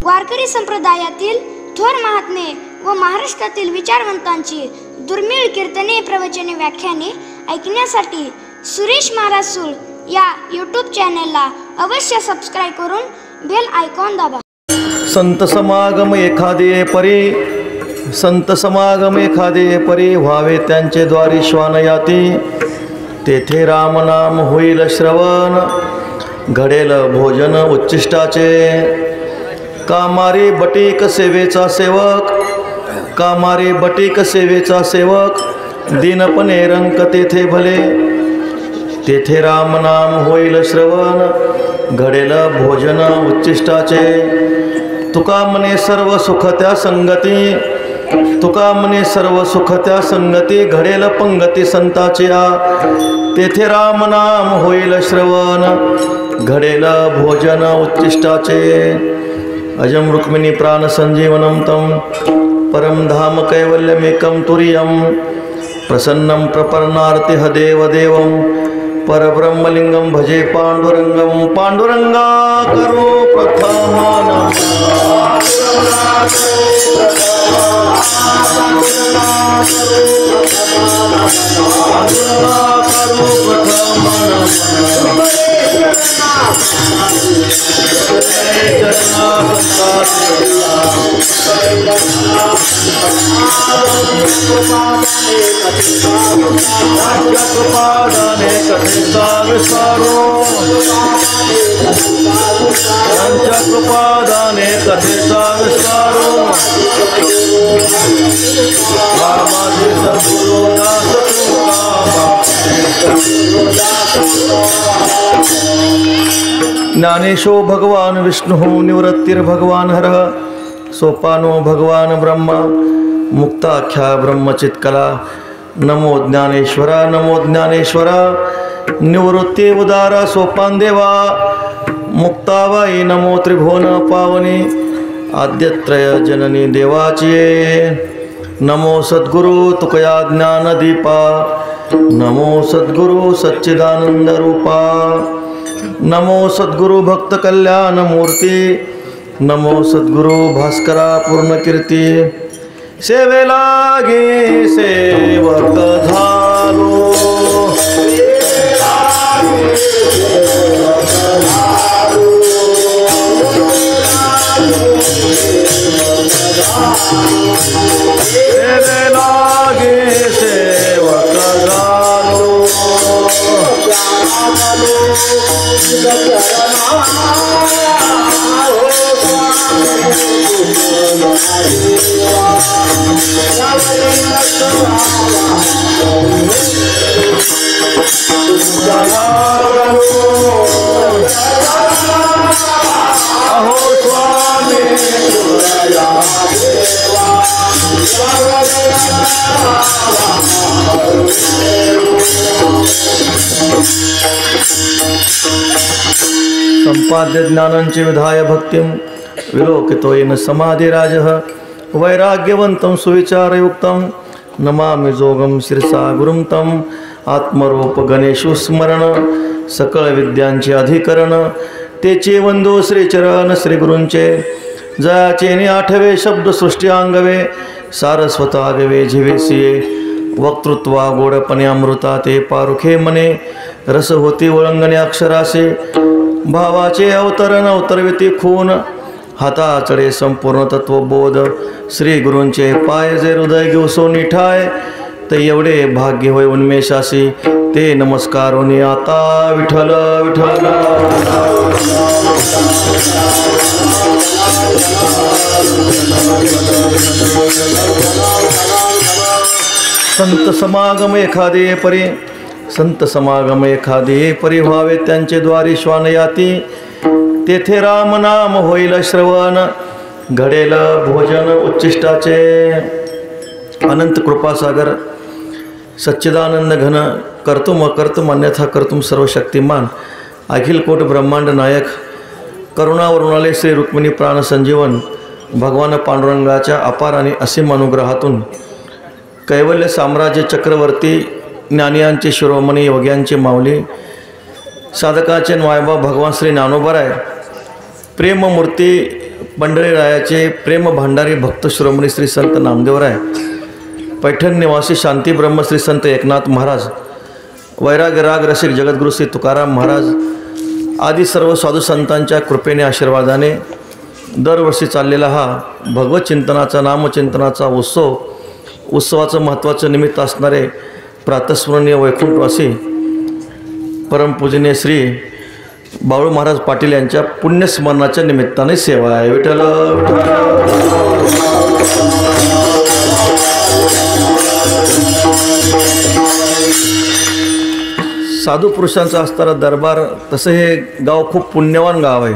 वारकरी संप्रदायातील थोर महात्मे व महाराष्ट्रातील विचारवंतांची दुर्मिळ कीर्तने, प्रवचने, व्याख्याने ऐकण्यासाठी सुरेश महाराज सूळ या यूट्यूब चॅनलला अवश्य सबस्क्राईब करून बेल आयकॉन दाबा. संत समागम एखादे परी व्हावे त्यांचे द्वारी श्वानयाती. तेथे रामनाम होईल श्रवण, घडेल भोजन उच्चिष्टाचे. कामारी बटीक सेवेचा सेवक, दीनपणे रंक तेथे भले. तेथे रामनाम होईल श्रवण, घडेल भोजन उच्चिष्टाचे. तुका म्हणे सर्व सुख त्या संगती, घडेल पंगती संताचे. तेथे रामनाम होईल श्रवण, घडेल भोजन उच्चिष्टाचे. अजम रुक्मिणी प्राण संजीवनम तम परम धाम कैवल्यमेकं तुर्यं. प्रसन्नं प्रपन्नार्तिह देवदेवं परब्रह्मलिंगं भजे पांडुरंगं. पांडुरंगा करो प्रथम पंचकृपादाने कथेचा विस्तारो. बाबाजी सद्गुरु दास ज्ञानेशो भगवान विष्णु निवृत्तिर्भगवान हरः. सोपानो भगवान ब्रह्मा मुक्ताख्या ब्रह्मचित्कला. नमो ज्ञानेश्वरा निवृत्ती उदारा सोपान देवा. मुक्ताबाई नमो त्रिभुवन पावनी आद्यत्रय जननी देवाची. नमो सद्गुरु तुकया ज्ञानदीपा. नमो सद्गुरु सच्चिदानंद रूपा. नमो सद्गुरु भक्त कल्याण मूर्ती. नमो सद्गुरु भास्करा पूर्ण कीर्ती. सेवेला गे सेवक झालो. संपाद्य ज्ञानांचे विधाय भक्तिं विलोकितो येन समाधिराजः. वैराग्यवंतं सुविचारयुक्तं नमामि जोगं शिरसा गुरुं तं. आत्मरूप गणेशु स्मरण सकळ विद्यांचे अधिकरण. तेचे वंदो श्रीचरण श्री गुरूंचे. जयाचे नि आठवे शब्द सृष्टी अंगवे. सारस्वत आगवे झिवेसिये. वक्तृत्वा गोडपणे अमृता ते पारुखे मने. रस होती वळंगणे अक्षरासे. भावाचे अवतरण अवतरविती खून. हाताचडे संपूर्ण तत्वबोध. श्री गुरूंचे पाय जे हृदय घेऊ सो निठाय. ते एवढे भाग्य होय उन्मेषासी. ते नमस्कारोनी आता विठ्ठल विठ्ठल. संत समागम एखादे परी व्हावे त्यांचे द्वारी श्वानयाती. तेथे रामनाम होईल श्रवण, घडेल भोजन उच्चिष्टाचे. अनंत कृपासागर सच्चिदानंद घन कर्तुम अकर्तुम अन्यथा कर्तुम सर्वशक्तिमान अखिल कोट ब्रह्मांड नायक करुणावरुणालय श्री रुक्मिणी प्राण संजीवन भगवान पांडुरंगाच्या अपार आणि असीम अनुग्रहातून कैवल्य साम्राज्य चक्रवर्ती ज्ञानियांचे शिरोमणी योग्यांचे माऊली साधकाचे वायबा भगवान श्री ज्ञानोबराय प्रेममूर्ती पंढरीरायाचे प्रेम भांडारी भक्त शिरोमणी श्री संत नामदेवराय, पैठण निवासी शांती ब्रह्म श्री संत एकनाथ महाराज, वैराग्य राग रसिक जगद्गुरु श्री तुकाराम महाराज आदी सर्व साधू संतांच्या कृपेने आशीर्वादाने दरवर्षी चाललेला हा भगवत चिंतनाचा नामचिंतनाचा उत्सवाचं महत्त्वाचं निमित्त असणारे प्रातस्मरणीय वैकुंठवासी परमपूजनीय श्री बाळू महाराज पाटील यांच्या पुण्यस्मरणाच्या निमित्ताने सेवा आहे. विठ्ठल साधू पुरुषांचा असणारा दरबार, तसं हे गाव खूप पुण्यवान गाव आहे.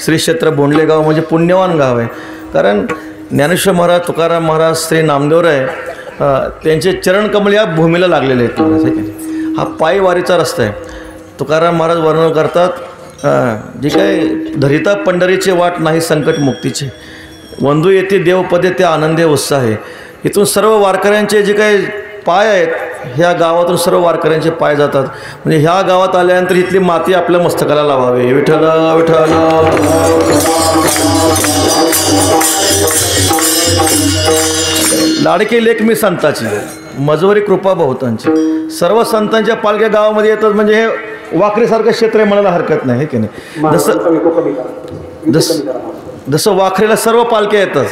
श्री क्षेत्र बोंडले गाव म्हणजे पुण्यवान गाव आहे. कारण ज्ञानेश्वर महाराज, तुकाराम महाराज, श्री नामदेवराय त्यांचे चरणकमल या भूमीला लागलेले आहेत महाराज. हा पायी वारीचा रस्ता आहे. तुकाराम महाराज वर्णन करतात, जे काय धरिता पंढरीचे वाट नाही संकट मुक्तीचे, वंदू येते देवपदे त्या आनंदे उत्साहे. इथून सर्व वारकऱ्यांचे जे काही पाय आहेत, ह्या गावातून सर्व वारकऱ्यांचे पाय जातात. म्हणजे ह्या गावात आल्यानंतर इथली माती आपल्या मस्तकाला लावावी. विठ्ठल विठ्ठल. लाडके लेख मी संताची, मजवरी कृपा बहुतांची. सर्व संतांच्या पालख्या गावामध्ये येतात. म्हणजे हे वाखरीसारखं क्षेत्र आहे म्हणायला हरकत नाही, की नाही. जसं वाखरीला सर्व पालख्या येतात,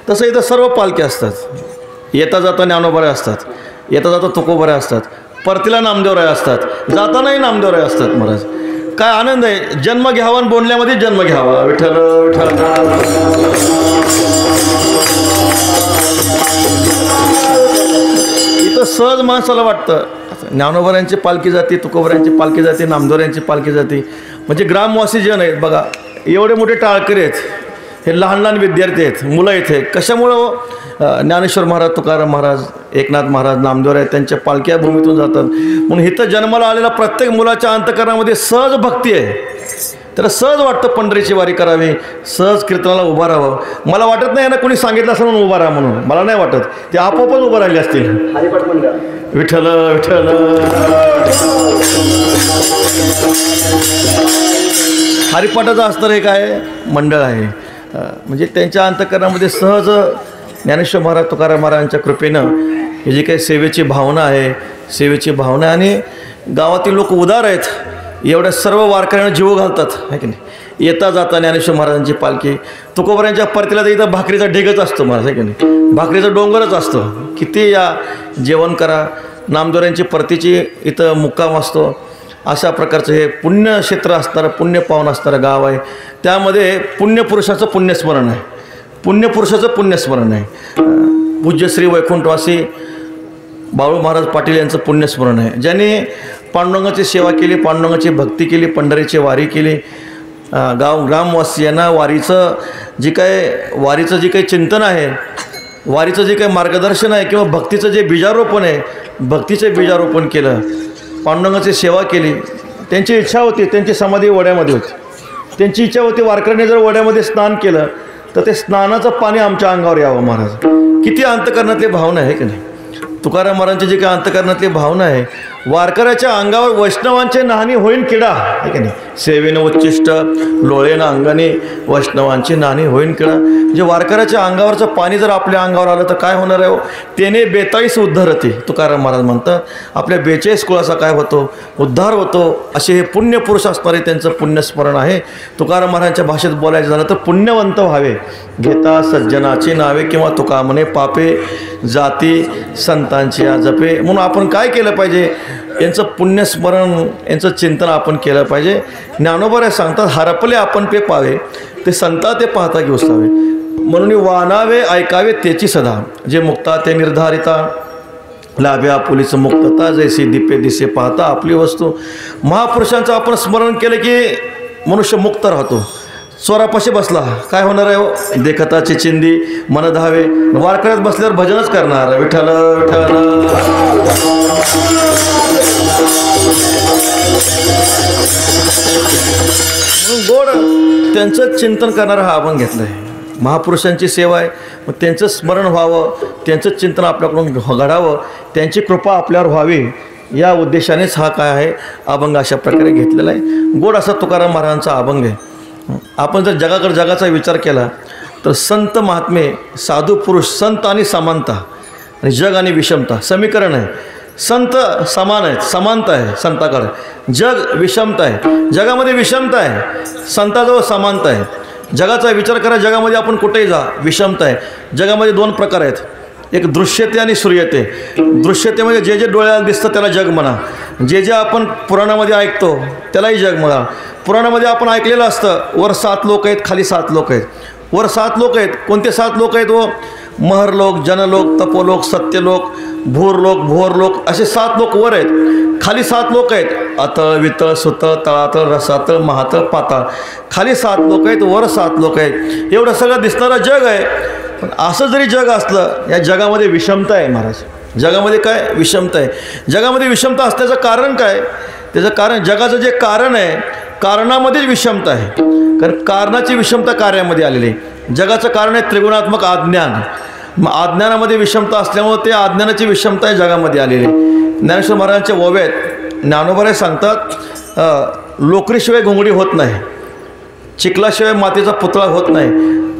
तसं इथं सर्व पालख्या असतात. येता जाता ज्ञानोबाराय असतात, येता जाता तुकोबाराय असतात, परतीला नामदेवराय असतात, जातानाही नामदेवराय असतात महाराज. काय आनंद आहे. जन्म घ्यावा आणि बोंडल्यामध्ये जन्म घ्यावा. विठ्ठल विठ्ठल. इथं सहज माणसाला वाटतं ज्ञानोबारायांची पालखी जाते, तुकोबारायांची पालखी जाते, नामदेवरायांची पालखी जाते. म्हणजे ग्रामवासी जन आहेत बघा, एवढे मोठे टाळकरी आहेत, हे लहान लहान विद्यार्थी आहेत, मुलं इथे. कशामुळं? ज्ञानेश्वर महाराज, तुकाराम महाराज, एकनाथ महाराज, नामदेवराय त्यांच्या पालख्या भूमीतून जातात. म्हणून इथं जन्माला आलेल्या प्रत्येक मुलाच्या अंतःकरणामध्ये सहज भक्ती आहे. त्याला सहज वाटतं पंढरीची वारी करावी, सहज कीर्तनाला उभं राहावं. मला वाटत नाही ना कोणी सांगितलं असं म्हणून उभा राहा म्हणून, मला नाही वाटत. ते आपोआपच उभं राहिले असतील. विठ्ठल विठ्ठल. हरिपाठाचं असणारं एक आहे मंडळ आहे. म्हणजे त्यांच्या अंतःकरणामध्ये सहज ज्ञानेश्वर महाराज, तुकाराम महाराजांच्या कृपेनं ही जी काही सेवेची भावना आहे, सेवेची भावना. आणि गावातील लोक उदार आहेत, एवढ्या सर्व वारकऱ्यांना जीव घालतात, आहे की नाही. येता जाता ज्ञानेश्वर महाराजांची पालखी, तुकोबारायांच्या परतीला तर इथं भाकरीचा ढेगच असतो महाराज, आहे की नाही. भाकरीचा डोंगरच असतो. किती या जेवण करा. नामदेवरायांची परतीची इथं मुक्काम असतो. अशा प्रकारचं हे पुण्यक्षेत्र असणारं, पुण्य पावन असणारं गाव आहे. त्यामध्ये पुण्यपुरुषाचं पुण्यस्मरण आहे, पुण्यपुरुषाचं पुण्यस्मरण आहे. पूज्य श्री वैकुंठवासी बाळू महाराज पाटील यांचं पुण्यस्मरण आहे, ज्यांनी पांडुरंगाची सेवा केली, पांडुरंगाची भक्ती केली, पंढरीची वारी केली. ग्रामवासियांना वारीचं जे काही चिंतन आहे, वारीचं जे काही मार्गदर्शन आहे, किंवा भक्तीचं जे बीजारोपण आहे, भक्तीचे बीजारोपण केलं, पांडुरंगाची सेवा केली. त्यांची इच्छा होती, त्यांची समाधी वड्यामध्ये होती. त्यांची इच्छा होती वारकऱ्यांनी जर वड्यामध्ये स्नान केलं तर ते स्नानाचं पाणी आमच्या अंगावर यावं महाराज. किती अंतःकरणातली भावना आहे की नाही. तुकाराम महाराजांची जी काही अंतःकरणातली भावना आहे, वारकऱ्याच्या अंगावर वैष्णवांचे नाहणी होईन किडा, आहे की नाही. सेवेनं उच्चिष्ट लोळेनं अंगाने वैष्णवांची नाहणी होईन किडा. म्हणजे वारकऱ्याच्या अंगावरचं पाणी जर आपल्या अंगावर आलं तर काय होणार आहे? त्याने 42 उद्धरते तुकाराम महाराज म्हणतात. आपल्या 42 कुळाचा काय होतो? उद्धार होतो. असे हे पुण्यपुरुष असणारे त्यांचं पुण्यस्मरण आहे. तुकाराम महाराजांच्या भाषेत बोलायचं झालं तर पुण्यवंत व्हावे घेता सज्जनाची नावे, किंवा तुका म्हणे पापे जाती संतांची जपे. म्हणून आपण काय केलं पाहिजे? यांचं पुण्यस्मरण, यांचं चिंतन आपण केलं पाहिजे. ज्ञानोबा सांगतात, हरपले आपण पे पावे, ते संता ते पाहता घेऊ सावे. म्हणून वानावे ऐकावे त्याची सदा, जे मुक्ता ते निर्धारिता लाभ्या पोलीस मुक्तता, जैसे दीपे दिसे पाहता आपली वस्तू. महापुरुषांचं आपण स्मरण केलं की मनुष्य मुक्त राहतो. स्वरापाशी बसला काय होणार आहे? देखताची चिंदी मन धावे. वारकऱ्यात बसल्यावर भजनच करणार, विठ्ठल विठ्ठल. गोड त्यांचं चिंतन करणारा हा आपण घेतलं आहे. महापुरुषांची सेवा आहे, मग त्यांचं स्मरण व्हावं, त्यांचं चिंतन आपल्याकडून घडावं, त्यांची कृपा आपल्यावर व्हावी, या उद्देशानेच हा काय आहे अभंग अशा प्रकारे घेतलेला आहे. गोड असा तुकाराम महाराजांचा अभंग आहे. आपण जर जगाचा विचार केला तर संत महात्मे, साधू पुरुष, संत आणि समानता आणि जग आणि विषमता समीकरण आहे. संत समान आहेत, समानता आहे संताकडे, जग विषमता आहे, जगामध्ये विषमता आहे, संताजवळ समानता आहे. जगाचा विचार करा, जगामध्ये आपण कुठेही जा विषमता आहे. जगामध्ये दोन प्रकार आहेत, एक दृश्यते आणि सूर्यते. दृश्यते म्हणजे जे जे डोळ्याला दिसतं त्याला जग म्हणा, जे जे आपण पुराणामध्ये ऐकतो त्यालाही जग म्हणा. पुराणामध्ये आपण ऐकलेलं असतं, वर 7 लोक आहेत, खाली 7 लोक आहेत. वर 7 लोक आहेत. कोणते 7 लोक आहेत? व महरलोक, जनलोक, तपोलोक, सत्यलोक, भूरलोक, भोरलोक असे 7 लोक वर आहेत. खाली 7 लोक आहेत, अतळ, वितळ, सुतळ, तळातळ, रसातळ, महातळ, पाताळ. खाली 7 लोक आहेत, वर 7 लोक आहेत. एवढं सगळं दिसणारं जग आहे. पण असं जरी जग असलं, या जगामध्ये विषमता आहे महाराज. जगामध्ये काय विषमता आहे? जगामध्ये विषमता असण्याचं कारण काय? त्याचं कारण, जगाचं जे कारण आहे, कारणामध्येच विषमता आहे. कारण कारणाची विषमता कार्यामध्ये आलेली आहे. जगाचं कारण आहे त्रिगुणात्मक अज्ञान. मग अज्ञानामध्ये विषमता असल्यामुळे ते अज्ञानाची विषमता आहे जगामध्ये आलेली आहे. ज्ञानेश्वर महाराजांच्या ओव्यात ज्ञानोबा सांगतात, लोकरीशिवाय घोंगडी होत नाही, चिखलाशिवाय मातीचा पुतळा होत नाही,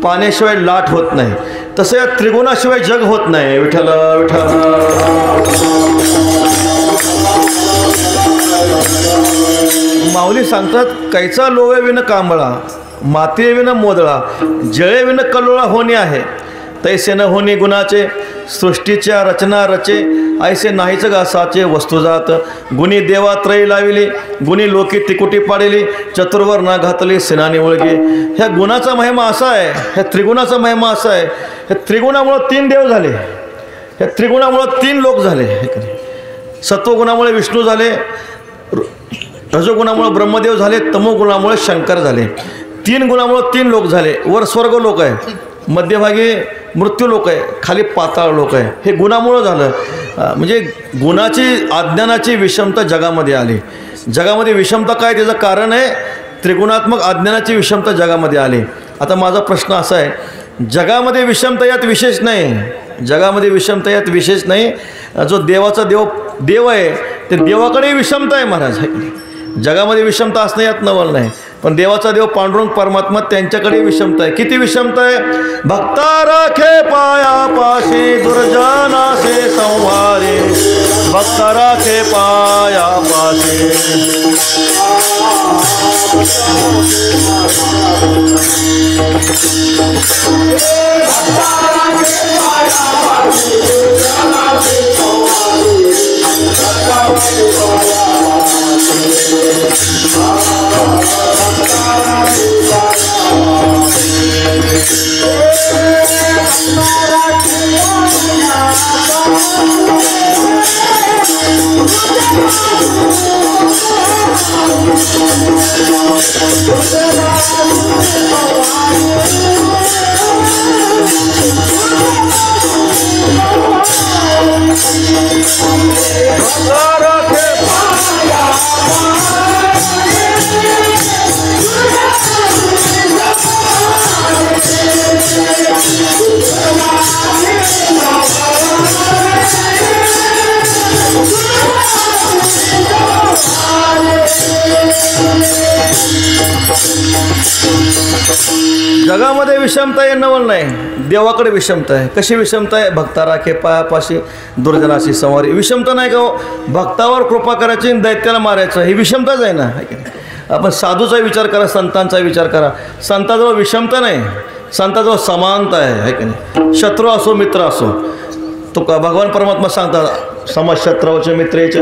पाण्याशिवाय लाट होत नाही, तसं या त्रिगुणाशिवाय जग होत नाही. विठ्ठल विठ्ठल. माऊली सांगतात, कैचा लोवे विन कांबळा, माती विन मोदळा, जळे विन कल्लोळा होणे आहे, तैसे न होणे गुणाचे, सृष्टीच्या रचना रचे, ऐसे नाहीच घासाचे वस्तुजात, गुणी देवा त्रयी लाविली, गुणी लोकी तिकुटी पाडिली, चतुर्वर ना घातली सेनानी ओळगे. ह्या गुणाचा महिमा असा आहे, ह्या त्रिगुणाचा महिमा असा आहे. ह्या त्रिगुणामुळं 3 देव झाले, ह्या त्रिगुणामुळं 3 लोक झाले. सत्वगुणामुळे विष्णू झाले, रजोगुणामुळे ब्रह्मदेव झाले, तमोगुणामुळे शंकर झाले. 3 गुणामुळे 3 लोक झाले. वर स्वर्ग लोक आहे, मध्यभागी मृत्यू लोक आहे, खाली पाताळ लोक आहे. हे गुणामुळं झालं. म्हणजे गुणाची, अज्ञानाची विषमता जगामध्ये आली. जगामध्ये विषमता काय? त्याचं कारण आहे त्रिगुणात्मक अज्ञानाची विषमता जगामध्ये आली. आता माझा प्रश्न असा आहे, जगामध्ये विषमता यात विशेष नाही, जगामध्ये विषमता यात विशेष नाही. जो देवाचा देव आहे, ते देवाकडेही विषमता आहे महाराज. जगामध्ये विषमता असणं यात नवल नाही, पण देवाचा देव पांडुरंग परमात्मा त्यांच्याकडे विषमता आहे. किती विषमता आहे? भक्ता राखे पाया पाशी, दुर्जनासे संहारे, भक्ता राखे पाया पाशी. जगामध्ये विषमता आहे नवल नाही, देवाकडे विषमता आहे. कशी विषमता आहे? भक्ता राखे पायापाशी, दुर्जनाशी संवारी. विषमता नाही का हो? भक्तावर कृपा करायची, दैत्याला मारायचं, ही विषमताच आहे ना. आपण साधूचा विचार करा, संतांचा विचार करा. संताजवळ विषमता नाही, संताजवळ समानता आहे की नाही. शत्रू असो मित्र असो, तो का भगवान परमात्मा सांगतात, समशत्रवच मित्रेच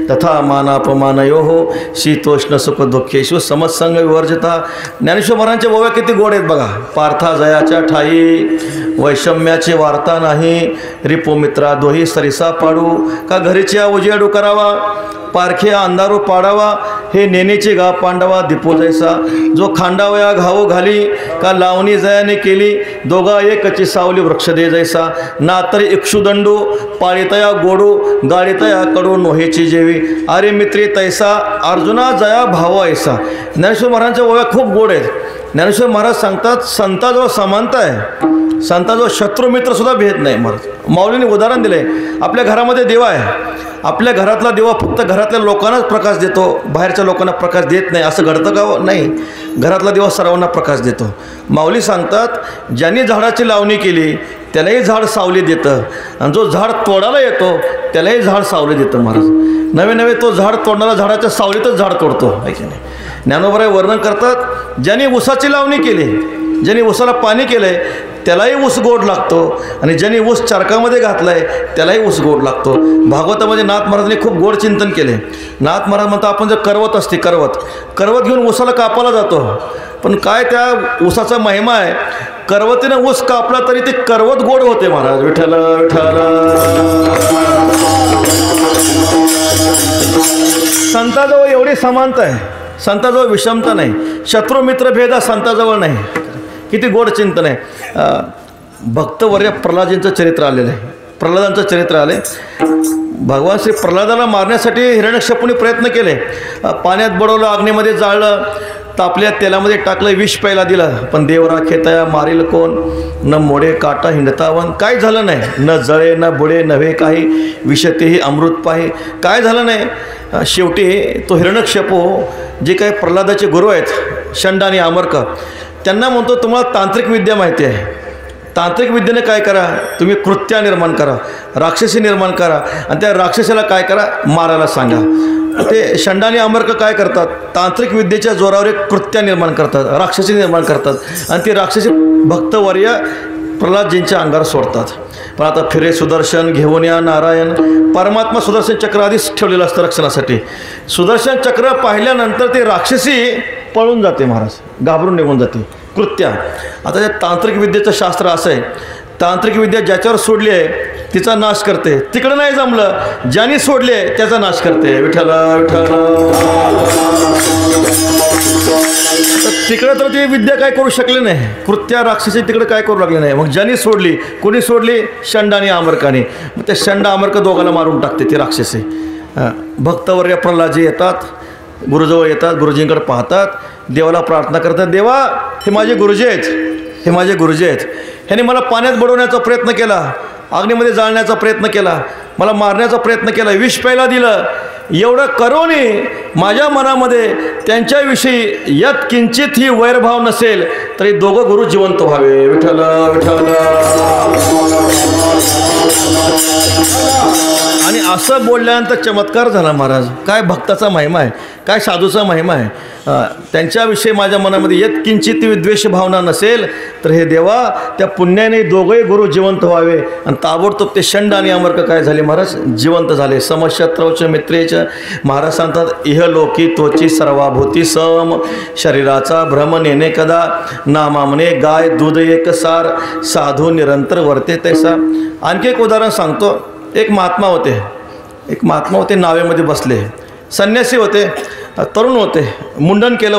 तथा मानापमानयो हो, शीतोष्ण सुख दुःखेषु समत्संग विवर्जिता. ज्ञानेश्वर महाराजांच्या ओव्या किती गोड आहेत बघा. पार्था जयाच्या ठाई, वैषम्याची वार्ता नाही, रिपो मित्रा दोही सरिसा पाडू, का घरीच्या उजेडू करावा, पारखे अंधारू पाडावा, हे नेनेची गा पांडवा दीपो जैसा, जो खांडावया घावो घाली, का लावणी जयाने केली, दोघा एकची सावली वृक्ष दे जैसा, नातर इक्षुदंडू, पाळीतया गोडू, गाडीतया कडू नोहेची जेवी, अरे मित्री तैसा, अर्जुना जया भाव ऐसा. ज्ञानेश्वर महाराजांच्या ओव्या खूप गोड आहेत. ज्ञानेश्वर महाराज सांगतात, संताजवळ समानता आहे, संताजवळ शत्रू मित्र सुद्धा भेद नाही. महाराज माऊलीने उदाहरण दिले, आपल्या घरामध्ये देवा आहे, आपल्या घरातला देवा फक्त घरातल्या लोकांनाच प्रकाश देतो, बाहेरच्या लोकांना प्रकाश देत नाही, असं घडतं का? नाही. घरातला दिवा सर्वांना प्रकाश देतो. माऊली सांगतात ज्यांनी झाडाची लावणी केली त्यालाही झाड सावली देतं आणि जो झाड तोडायला येतो त्यालाही झाड सावली देतं. महाराज नवे नवे तो झाड तोडणारा झाडाच्या सावलीतच झाड तोडतो आहे की नाही. ज्ञानोबराय वर्णन करतात ज्यांनी ऊसाची लावणी केली, ज्यांनी ऊसाला पाणी केलं आहे त्यालाही ऊस गोड लागतो आणि ज्यांनी ऊस चरकामध्ये घातला आहे त्यालाही ऊस गोड लागतो. भागवतामध्ये नाथ महाराजांनी खूप गोड चिंतन केले. नाथ महाराज म्हणतात आपण जर करवत असते करवत घेऊन ऊसाला कापायला जातो, पण काय त्या ऊसाचा महिमा आहे, करवतीनं ऊस कापला तरी ते करवत गोड होते. महाराज विठ्ठल विठ्ठल. संताजवळ एवढी समानता आहे, संताजवळ विषमता नाही, शत्रू मित्र भेद हा संताजवळ नाही. किती गोड चिंतन आहे. भक्तवर्य प्रल्हादजींचं चरित्र आलेलं आहे, प्रल्हादांचं चरित्र आलं आहे. भगवान श्री प्रल्हादाला मारण्यासाठी हिरण्यकश्यपूने प्रयत्न केले. पाण्यात बुडवलं, अग्नीमध्ये जाळलं, तापल्या तेलामध्ये टाकलं, विष प्यायला दिलं, पण देव राखेतया मारील कोण, न मोडे काटा हिंडतावन. काय झालं नाही, न जळे न बुडे नव्हे काही, विषतेही अमृत पाहे. काय झालं नाही. शेवटी तो हिरण्यकश्यपू जे काही प्रल्हादाचे गुरु आहेत षंड आणि आमर्क, त्यांना म्हणतो तुम्हाला तांत्रिक विद्या माहिती आहे, तांत्रिक विद्येने काय करा, तुम्ही कृत्या निर्माण करा, राक्षसी निर्माण करा आणि त्या राक्षसाला काय करा, मारायला सांगा. ते षंड आणि आमर्क काय करतात, तांत्रिक विद्येच्या जोरावर एक कृत्या निर्माण करतात, राक्षसी निर्माण करतात आणि ती राक्षसी भक्तवर्य प्रल्हादजींच्या अंगावर सोडतात. पण आता फिरे सुदर्शन घेऊन या नारायण, परमात्मा सुदर्शन चक्र आधीच ठेवलेलं असतं रक्षणासाठी. सुदर्शन चक्र पाहिल्यानंतर ते राक्षसी पळून जाते. महाराज घाबरून निघून जाते. कृत्या. आता त्या तांत्रिक विद्येचं शास्त्र असं आहे, तांत्रिक विद्या ज्याच्यावर सोडली आहे तिचा नाश करते, तिकडं नाही जमलं ज्याने सोडले त्याचा नाश करते. विठ्ठल विठ्ठल. तिकडं तर ती विद्या काय करू शकले नाही, कृत्या राक्षसी तिकडे काय करू लागले नाही. मग ज्यांनी सोडली, कोणी सोडली, षंड आणि आमर्काने. मग ते षंड आमर्क दोघांना मारून टाकते ती राक्षसी. भक्तवर्य प्रल्हादजी येतात, गुरुजवळ येतात, गुरुजींकडे पाहतात, देवाला प्रार्थना करतात, देवा हे माझे गुरुजी आहेत, हे माझे गुरुजी आहेत, ह्याने मला पाण्यात बुडवण्याचा प्रयत्न केला, अग्नीमध्ये जाळण्याचा प्रयत्न केला, मला मारण्याचा प्रयत्न केला, विष प्यायला दिलं, एवढं करूनही माझ्या मनामध्ये त्यांच्याविषयी यत किंचित ही वैरभाव नसेल तरी दोघं गुरु जिवंत व्हावे. विठ्ठल विठ्ठल. आणि असं बोलल्यानंतर चमत्कार झाला. महाराज काय भक्ताचा महिमा आहे, काय साधूचा महिमा आहे. त्यांच्याविषयी माझ्या मनामध्ये यत किंचित विद्वेष भावना नसेल तर हे देवा त्या पुण्याने दोघंही गुरु जिवंत व्हावे. आणि ताबडतोब ते षंड आणि आमर्क काय झाले महाराज, जिवंत झाले. समशत्रौच मित्रेच. महाराज सांगतात इहलोकी तोची सर्वाभूती सम, शरीराचा भ्रम नेणे कदा, नामामने गाय दूध एक सार, साधू निरंतर वर्ते तैसा. आणखी एक उदाहरण सांगतो. एक महात्मा होते, नावेमध्ये बसले, संन्यासी होते, तरुण होते, मुंडन केलेलं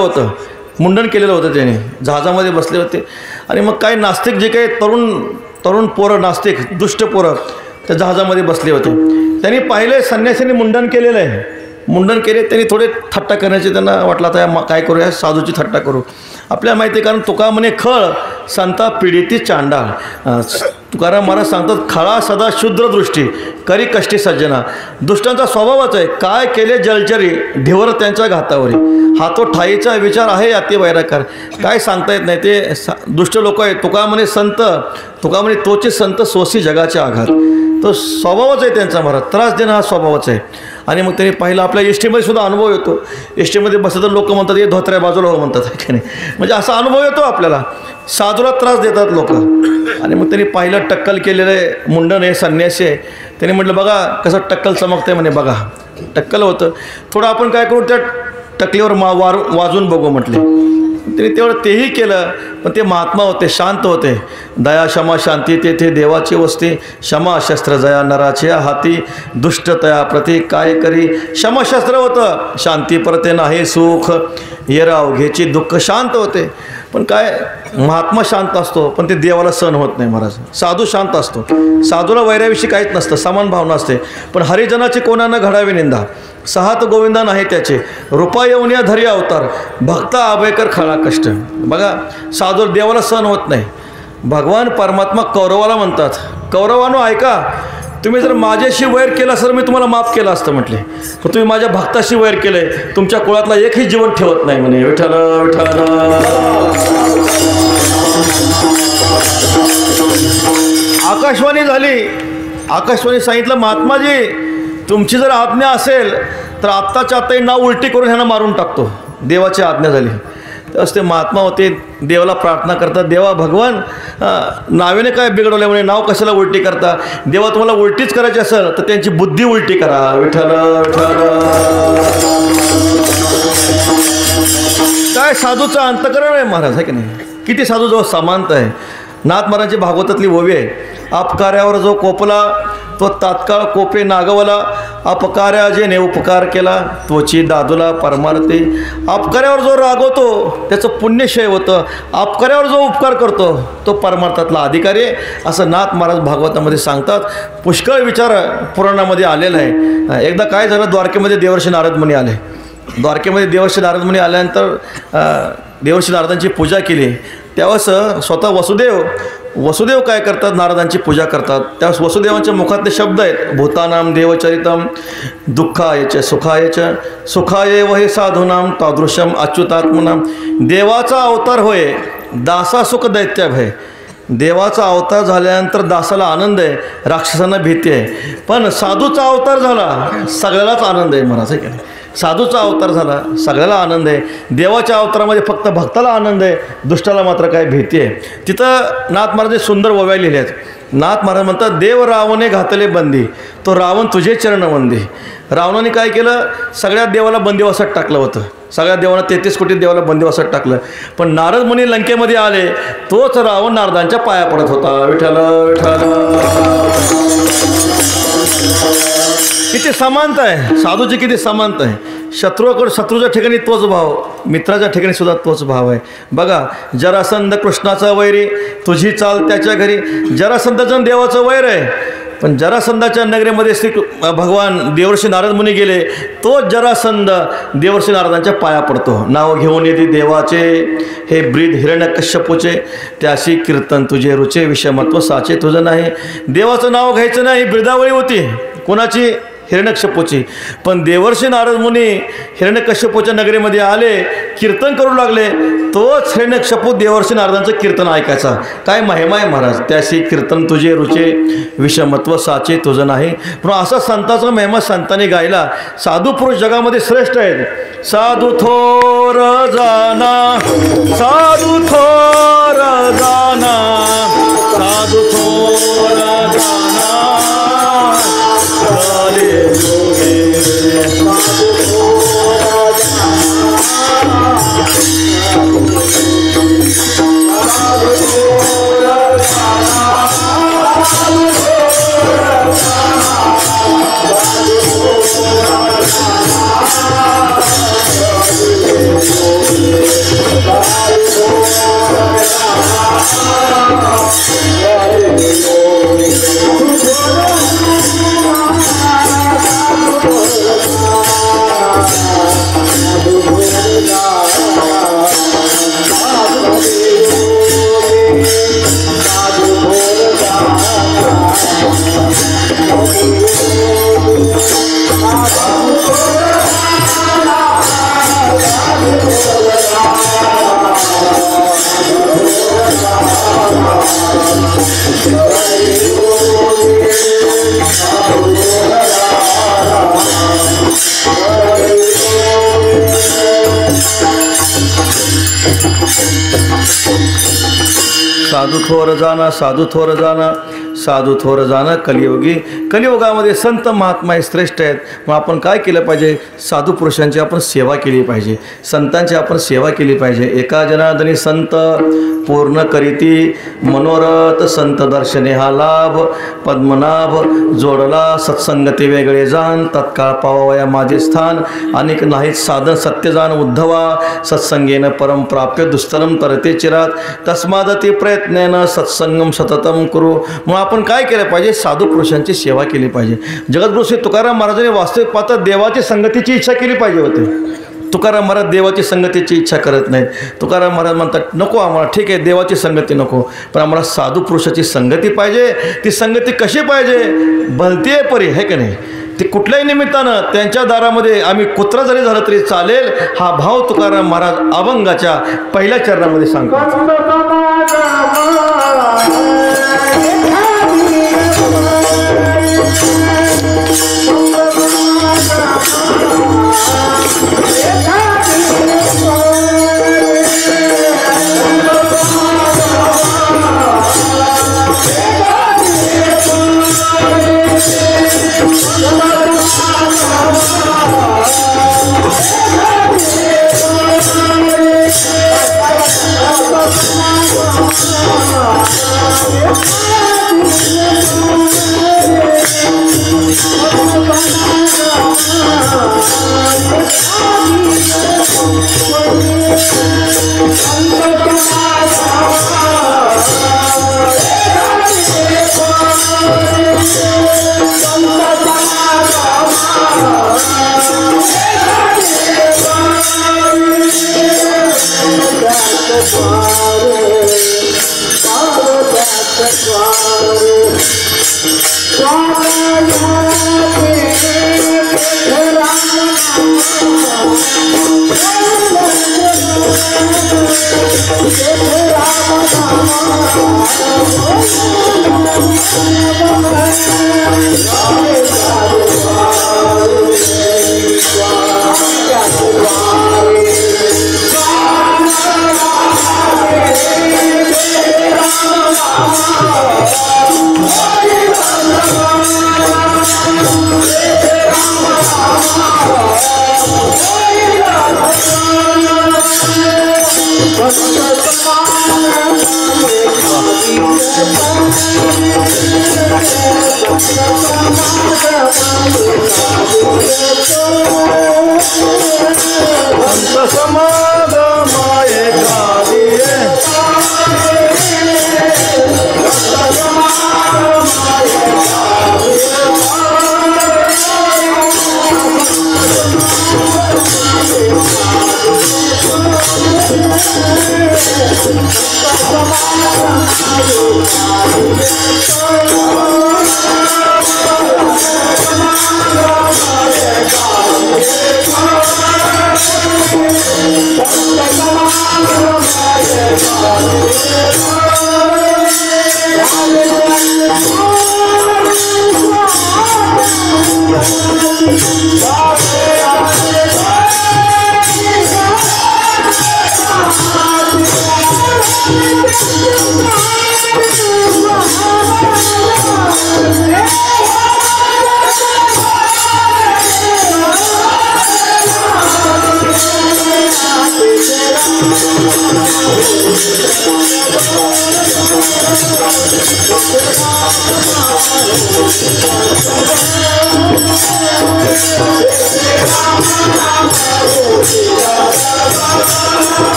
होतं त्याने, जहाजामध्ये बसले होते. आणि मग काही नास्तिक जे काही तरुण पोरं, नास्तिक दुष्ट पोरं त्या जहाजामध्ये बसले होते. त्यांनी पाहिले संन्यासीने मुंडन केलेलं आहे, मुंडन केले. त्यांनी थोडे थट्टा करण्याचे त्यांना वाटलं आता काय करूया, साधूची थट्टा करू. आपल्याला माहिती आहे, कारण तुका म्हणे खळ संता पिढीती चांडाळ. तुकाराम महाराज सांगतात खळा सदा शुद्र दृष्टी करी कष्टी सज्जना. दुष्टांचा स्वभावच आहे, काय केले जलचरी ढेवर त्यांच्या घातावरी. हा तो ठाईचा विचार आहे अति वैराकार. काय सांगता येत नाही, ते दुष्ट लोक आहे. तुका म्हणे तोचे संत सोसी जगाचे आघात. तो स्वभावच आहे त्यांचा. महाराज त्रास देणं हा स्वभावच आहे. आणि मग त्यांनी पाहिलं आपल्या एसटीमध्ये सुद्धा अनुभव येतो. एसटीमध्ये बसलं तर लोक म्हणतात हे धोत्र्या बाजूला हो म्हणतात की नाही, म्हणजे असा अनुभव येतो आपल्याला. साधूला त्रास देतात लोक. आणि मग त्यांनी पाहिलं टक्कल केलेलं आहे, मुंडन आहे, संन्यासी आहे. त्यांनी म्हटलं बघा कसं टक्कल चमकतंय म्हणे. बघा टक्कल होतं, थोडं आपण काय करू त्या टकलीवर वाजून बघू म्हटले. त्यांनी तेवढं तेही केलं. पण ते महात्मा होते, शांत होते. दया क्षमा शांती तेथे देवाची वस्ती, क्षमा शस्त्र जया नराच्या हाती, दुष्टतया प्रति काय करी. क्षमाशस्त्र होतं, शांती परते नाही सुख, येरा अवघेची दुःख. शांत होते. पण काय महात्मा शांत असतो पण ते देवाला सहन होत नाही. महाराज साधू शांत असतो, साधूला वैराविषयी काहीच नसतं, समान भावना असते. पण हरिजनाची कोणानं घडावी निंदा, सहात गोविंदा नाही त्याचे, रूपा येऊन या धरी अवतार, भक्ता आभयकर खळा कष्ट. बघा साधू देवाला सहन होत नाही. भगवान परमात्मा कौरवाला म्हणतात, कौरवानो ऐका, तुम्ही जर माझ्याशी वैर केला सर मी तुम्हाला माफ केलं असतं म्हटले, पण तुम्ही माझ्या भक्ताशी वैर केलंय, तुमच्या कुळातला एकही जीवन ठेवत नाही म्हणे. विठ्ठल विठ्ठल. आकाशवाणी झाली, आकाशवाणी सांगितलं महात्माजी तुमची जर आज्ञा असेल तर आत्ताच्या आत्ताही नाव उलटी करून ह्यांना मारून टाकतो. देवाची आज्ञा झाली. तर ते महात्मा होते, देवाला प्रार्थना करतात, देवा भगवान नावेने काय बिघडवलं म्हणे, नाव कशाला उलटी करता, देवा तुम्हाला उलटीच करायची असेल तर त्यांची बुद्धी उलटी करा. विठ्ठल विठ्ठल. काय साधूचा अंतकरण आहे महाराज, आहे की नाही? किती साधू जवळ समानता आहे. नाथ महाराजांची भागवतातली ओवी आहे, अपकार्यावर जो कोपला तो तात्काळ कोपे नागवला, अपकार्या जेने उपकार केला तोची दादूला परमारते. अपकार्यावर जो रागवतो त्याचं पुण्यक्षय होतं, अपकार्यावर जो उपकार करतो तो परमार्थातला अधिकारी आहे, असं नाथ महाराज भागवतामध्ये सांगतात. पुष्कळ विचार पुराणामध्ये आलेला आहे. एकदा काय झालं, द्वारकेमध्ये देवर्षी नारद मुनी आले. द्वारकेमध्ये देवर्षी नारद मुनी आल्यानंतर देवर्षी नारदांची पूजा केली. त्यावेळेस स्वतः वसुदेव काय करतात, नारदांची पूजा करतात. त्यावेळेस वसुदेवांच्या मुखातले शब्द आहेत, भूतानाम देवचरितम दुःखायच सुखायच सुखाय वहे साधूनाम तादृशम अच्युतात्मनाम. देवाचा अवतार होय दासा सुख दैत्य भय. देवाचा अवतार झाल्यानंतर दासाला आनंद आहे, राक्षसांना भीती आहे. पण साधूचा अवतार झाला सगळ्यालाच आनंद आहे महाराज, आहे की नाही? साधूचा अवतार झाला सगळ्याला आनंद आहे. देवाच्या अवतारामध्ये फक्त भक्ताला आनंद आहे, दुष्टाला मात्र काय भीती आहे. तिथं नाथ महाराज सुंदर ओव्या लिहिल्या आहेत. नाथ महाराज म्हणतात, देव रावणे घातले बंदी तो रावण तुझे चरण वंदी. रावणाने काय केलं, सगळ्या देवाला बंदिवासात टाकलं होतं, सगळ्या देवाला 33 कोटी देवाला बंदिवासात टाकलं. पण नारद मुनी लंकेमध्ये आले, तोच रावण नारदांच्या पाया पडत होता. विठ्ठल विठ्ठल. किती समानता आहे, साधूची किती समानता आहे. शत्रूच्या ठिकाणी तोच भाव, मित्राच्या ठिकाणी सुद्धा तोच भाव आहे. बघा, जरासंध कृष्णाचा वैरी तुझी चाल त्याच्या घरी. जरासंधाचं देवाचं वैर आहे, पण जरासंधाच्या नगरीमध्ये श्री भगवान देवर्षी नारद मुनी गेले, तोच जरासंध देवर्षी नारदांच्या पाया पडतो. नाव घेऊन येते देवाचे हे ब्रीद हिरण्यकश्यपूचे, त्याशी कीर्तन तुझे रुचे विषमत्व साचे तुझं नाही. देवाचं नाव घ्यायचं नाही, ब्रीदावळी होती कोणाची, हिरण्यकश्यपूची. पण देवर्षी नारद मुनी हिरण्यकश्यपूच्या नगरीमध्ये आले, कीर्तन करू लागले, तोच हिरण्यकश्यपू देवर्षी नारदांचं कीर्तन ऐकायचा. काय महिमा आहे महाराज, त्याशी कीर्तन तुझे रुचे विषमत्व साचे तुझं नाही. पण असा संतांचा महिमा संतांनी गायला. साधू पुरुष जगामध्ये श्रेष्ठ आहेत. साधू थोर जाना साधू थोर जाना साधू थोर जाना साधू थोर जाना साधू थोर जाना साधू थोर जाणं कलियुगी. कलियुगामध्ये संत महात्मा हे श्रेष्ठ आहेत. मग आपण काय केलं पाहिजे, साधू पुरुषांची आपण सेवा केली पाहिजे, संतांची आपण सेवा केली पाहिजे. एका जनार्दनी संत पूर्ण करीती मनोरथ संत दर्शने हा लाभ. पद्मनाभ जोडला सत्संगती वेगळे जाण, तत्काळ पावावया माझे स्थान. अनेक नाहीत साधन सत्य जाण उद्धवा, सत्संगेन परम प्राप्य दुस्तरम तरते चिरात. तस्मादती प्रयत्नेन सत्संगम सततम करू. मग आपण काय केलं पाहिजे, साधू पुरुषांची सेवा केली पाहिजे. जगद्गुरु श्री तुकाराम महाराजांनी वास्तविक पाहता देवाची संगतीची इच्छा केली पाहिजे होती. तुकाराम महाराज देवाची संगतीची इच्छा करत नाहीत. तुकाराम महाराज म्हणतात नको आम्हाला, ठीक आहे देवाची संगती नको, पण आम्हाला साधू पुरुषाची संगती पाहिजे. ती संगती कशी पाहिजे? भलतीये परी आहे की नाही. ती कुठल्याही निमित्तानं त्यांच्या दारामध्ये आम्ही कुत्रा जरी झालं तरी चालेल, हा भाव तुकाराम महाराज अभंगाच्या पहिल्या चरणामध्ये सांगतात.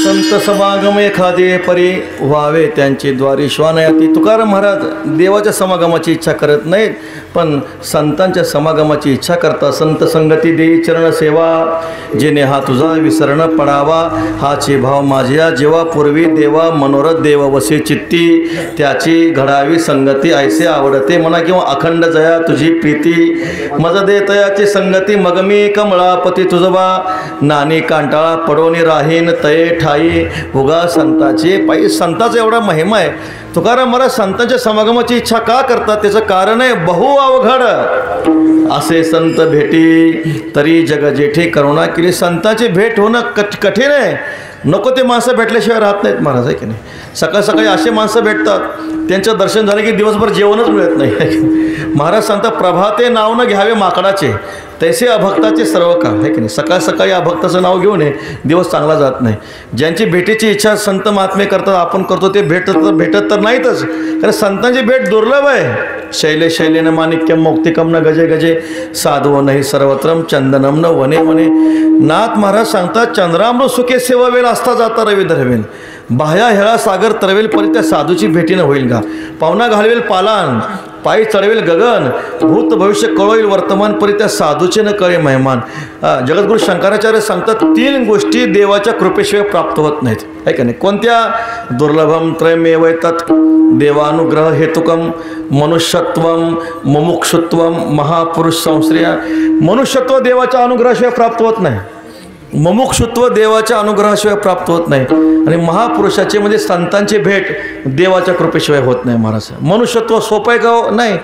संत समागम एखादे परी व्हावे त्यांची द्वारी श्वानयाती. तुकाराम महाराज देवाच्या समागमाची इच्छा करत नाहीत, पण संतांच्या समागमाची इच्छा करता. संत संगती देई चरण सेवा, जेणे हा तुझा विसरण पडावा. हाचे भाव माझ्या जेव्हा पूर्वी देवा, मनोरथ देव वसे चित्ती. त्याची घडावी संगती ऐसे आवडते मना, किंवा अखंड जया तुझी प्रीती. मज देतयाची संगती मगमी कमळापती तुझबा. नानी कांटाळा पडोनी राहीन तये ठाई. उगा संताची पायी. संताचा एवढा महिमा आहे. तुकाराम महाराज संतांच्या समागमाची इच्छा का करतात? त्याचं कारण आहे बहु अवघड असे संत भेटी तरी जग जेठे करुणा केली. संतांची भेट होणं कठीण आहे. नको ते माणसं भेटल्याशिवाय राहत नाहीत महाराज, आहे की नाही. सकाळ सकाळी असे माणसं भेटतात, त्यांचं दर्शन झालं की दिवसभर जेवणच मिळत नाही. महाराज सांगतात प्रभाते नाव न घ्यावे माकडाचे, तैसे अभक्ताचे सर्व का, आहे की नाही. सकाळ सकाळी अभक्ताचं नाव घेऊन दिवस चांगला जात नाही. ज्यांची भेटीची इच्छा संत महात्मे करतात, आपण करतो, ते भेटत तर नाहीतच. कारण संतांची भेट दुर्लभ आहे. शैले शैलेन माणिक्यम मौक्तिकम न गजे गजे, साधवो नाही सर्वत्रम चंदनम न वने वने. नाथ महाराज सांगतात चंद्रामृत सुखे सेवावेल असता जाता रवी धरवेल. बाह्या हेळा सागर तरवेल परी त्या साधूची भेटीनं होईल का. पाहुणा घालवेल पालान पायी चढवेल गगन, भूत भविष्य कळोईल वर्तमान परी त्या साधूचे न कळे मेहमान. जगद्गुरु शंकराचार्य सांगतात 3 गोष्टी देवाच्या कृपेशिवाय प्राप्त होत नाहीत. आहे का नाही. कोणत्या. दुर्लभम त्रयमेव तत् देवानुग्रह हेतुकम मनुष्यत्वम मुमुक्षुत्वम महापुरुष संश्रया. मनुष्यत्व देवाच्या अनुग्रहाशिवाय प्राप्त होत नाही. मुमुक्षुत्व देवाच्या अनुग्रहाशिवाय प्राप्त होत नाही. आणि महापुरुषाचे म्हणजे संतांची भेट देवाच्या कृपेशिवाय होत नाही. महाराज मनुष्यत्व सोपं आहे का नाही.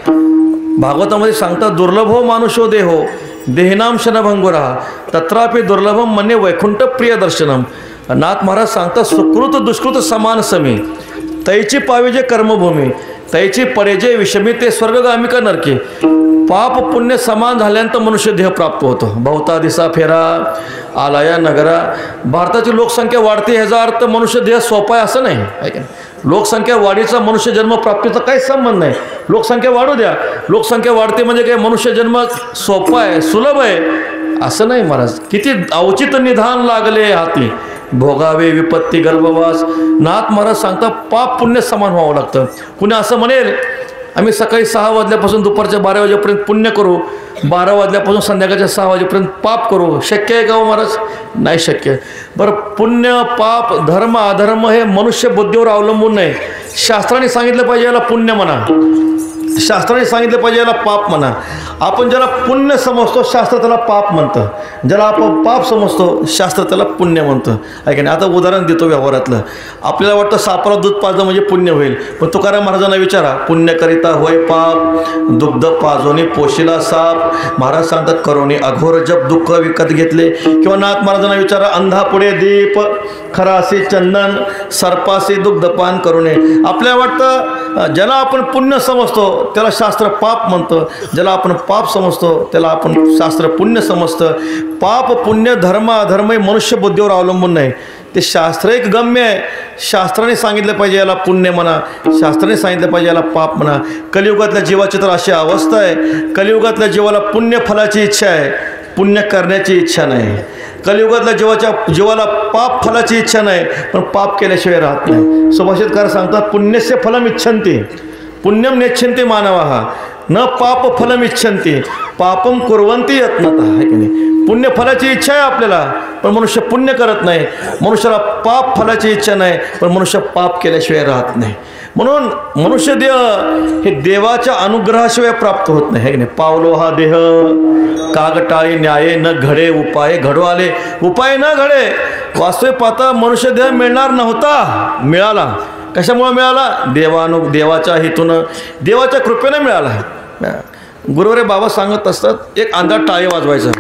भागवतामध्ये सांगतात दुर्लभो मानुषो देहो देहनाम क्षणभंगुरा तत्रापि दुर्लभम मन्ये वैकुंठ प्रिय दर्शनम. नाथ महाराज सांगतात सुकृत दुष्कृत समान समी तैची पावे जे कर्मभूमी तैची पडे जे विषमी ते स्वर्गगामी का नरके. पाप पुण्य समान झाल्यानंतर मनुष्य देह प्राप्त होतो. बहुता दिसा फेरा आलाया नगरा. भारताची लोकसंख्या वाढते ह्याचा अर्थ मनुष्य देह सोपा आहे असं नाही. आहे का. लोकसंख्या वाढीचा मनुष्य जन्म प्राप्तीचा काही संबंध नाही. लोकसंख्या वाढू द्या. लोकसंख्या वाढते म्हणजे काय मनुष्य जन्म सोपा आहे सुलभ आहे असं नाही. महाराज किती अवचित निधान लागले हाती भोगावे विपत्ती गर्भवास. नाथ महाराज सांगता पाप पुण्य समान व्हावं लागतं. कुणी असं म्हणेल आम्ही सकाळी 6 वाजल्यापासून दुपारच्या 12 वाजेपर्यंत पुण्य करू 12 वाजल्यापासून संध्याकाळच्या 6 वाजेपर्यंत पाप करू. शक्य आहे का हो महाराज. नाही शक्य. बरं पुण्य पाप धर्म अधर्म हे मनुष्य बुद्धीवर अवलंबून नाही. शास्त्राने सांगितलं पाहिजे याला पुण्य म्हणा. शास्त्राने सांगितलं पाहिजे याला पाप म्हणा. आपण ज्याला पुण्य समजतो शास्त्र त्याला पाप म्हणतं. ज्याला आपण पाप समजतो शास्त्र त्याला पुण्य म्हणतं. आहे की नाही. आता उदाहरण देतो व्यवहारातलं. आपल्याला वाटतं सापाला दूध पाजलं म्हणजे पुण्य होईल. पण तुकाराम महाराजांना विचारा पुण्यकरिता होय पाप दुग्ध पाजोनी पोशिला साप. महाराज सांगतात करोनी अघोर जप दुःख विकत घेतले. किंवा नाथ महाराजांना विचारा अंधा पुढे दीप खरासे चंदन सर्पासे दुग्धपान करूने. आपल्याला वाटतं ज्याला आपण पुण्य समजतो त्याला शास्त्र पाप म्हणतं. ज्याला आपण पाप समजतो त्याला आपण शास्त्र पुण्य समजतं. पाप पुण्य धर्म अधर्म हे मनुष्य बुद्धीवर अवलंबून नाही. ते शास्त्र एक गम्य आहे. शास्त्राने सांगितलं पाहिजे याला पुण्य म्हणा. शास्त्राने सांगितलं पाहिजे याला पाप म्हणा. कलियुगातल्या जीवाची तर अशी अवस्था आहे. कलियुगातल्या जीवाला पुण्य फलाची इच्छा आहे पुण्य करण्याची इच्छा नाही. कलियुगातल्या जीवाला पाप फलाची इच्छा नाही पण पाप केल्याशिवाय राहत नाही. सुभाषितकार सांगतात पुण्यस्य फलम इच्छन्ति पुण्यम नेच्छन्ति मानवाः न पाप फलम इच्छन्ति पापम कुर्वन्ति यत्नतः. आहे की नाही. पुण्य फलाची इच्छा आहे आपल्याला पण मनुष्य पुण्य करत नाही. मनुष्याला पाप फलाची इच्छा नाही पण मनुष्य पाप केल्याशिवाय राहत नाही. म्हणून मनुष्य देह हे देवाच्या अनुग्रहाशिवाय प्राप्त होत नाही. आहे की नाही. पावलो हा देह कागटाळी न्याये न घडे उपाय घडू आले. उपाय न घडे. वास्तविक पाहता मनुष्य देह मिळणार नव्हता मिळाला. कशामुळे मिळाला. देवाच्या हेतूनं देवाच्या कृपेनं मिळाला. गुरुवारे बाबा सांगत असतात एक अंधा टाळी वाजवायचा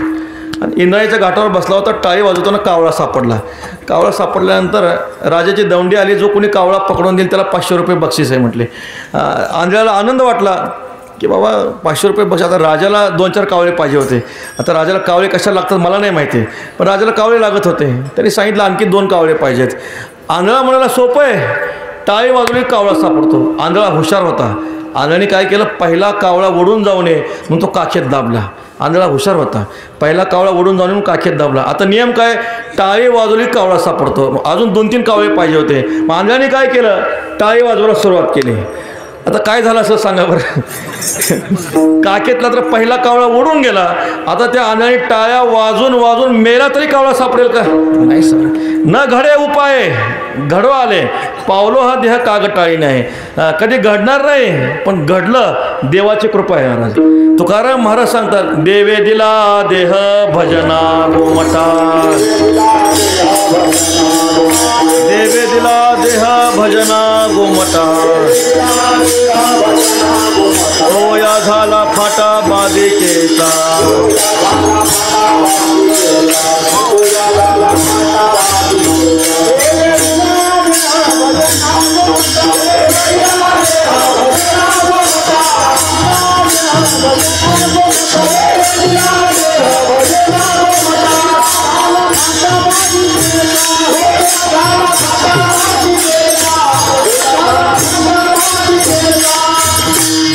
आणि इंद्रायच्या घाटावर बसला होता. टाळी वाजवताना कावळा सापडला. कावळा सापडल्यानंतर राजाची दौंडी आली. जो कोणी कावळा पकडून देईल त्याला 500 रुपये बक्षीस आहे म्हटले. आंधळ्याला आनंद वाटला की बाबा 500 रुपये बक्षीस. आता राजाला 2-4 कावळे पाहिजे होते. आता राजाला कावळे कशाला लागतात मला नाही माहिती पण राजाला कावळे लागत होते. त्यांनी सांगितलं आणखी 2 कावळे पाहिजेत. आंधळा म्हणाला सोपं आहे. टाळी वाजवली कावळा सापडतो. आंधळा हुशार होता. आंधळ्याने काय केलं पहिला कावळा ओढून जाऊ नये म्हणून तो काखेत दाबला. आंधळा हुशार होता. पहिला कावळा ओढून जाऊन काखेत दाबला. आता नियम काय टाळी वाजवली कावळा सापडतो. अजून 2-3 कावळे पाहिजे होते. मग आंधळ्याने काय केलं टाळी वाजवायला सुरुवात केली. आता काय झालं असं सांगा बरं. काखेतला तर पहिला कावळा ओढून गेला. आता त्या आंधळ्याने टाळ्या वाजून वाजून मेला तरी कावळा सापडेल का नाही. सर न घडे उपाय घडू आले. पावलो हा देह कागटाळी नाही. कधी घडणार नाही पण घडलं देवाची कृपा आहे. महाराज तुकाराम महाराज सांगतात देवे दिला देह भजना गोमटा. देवे दिला देह भजना गोमटा. होया झाला फाटा बाधिकेचा.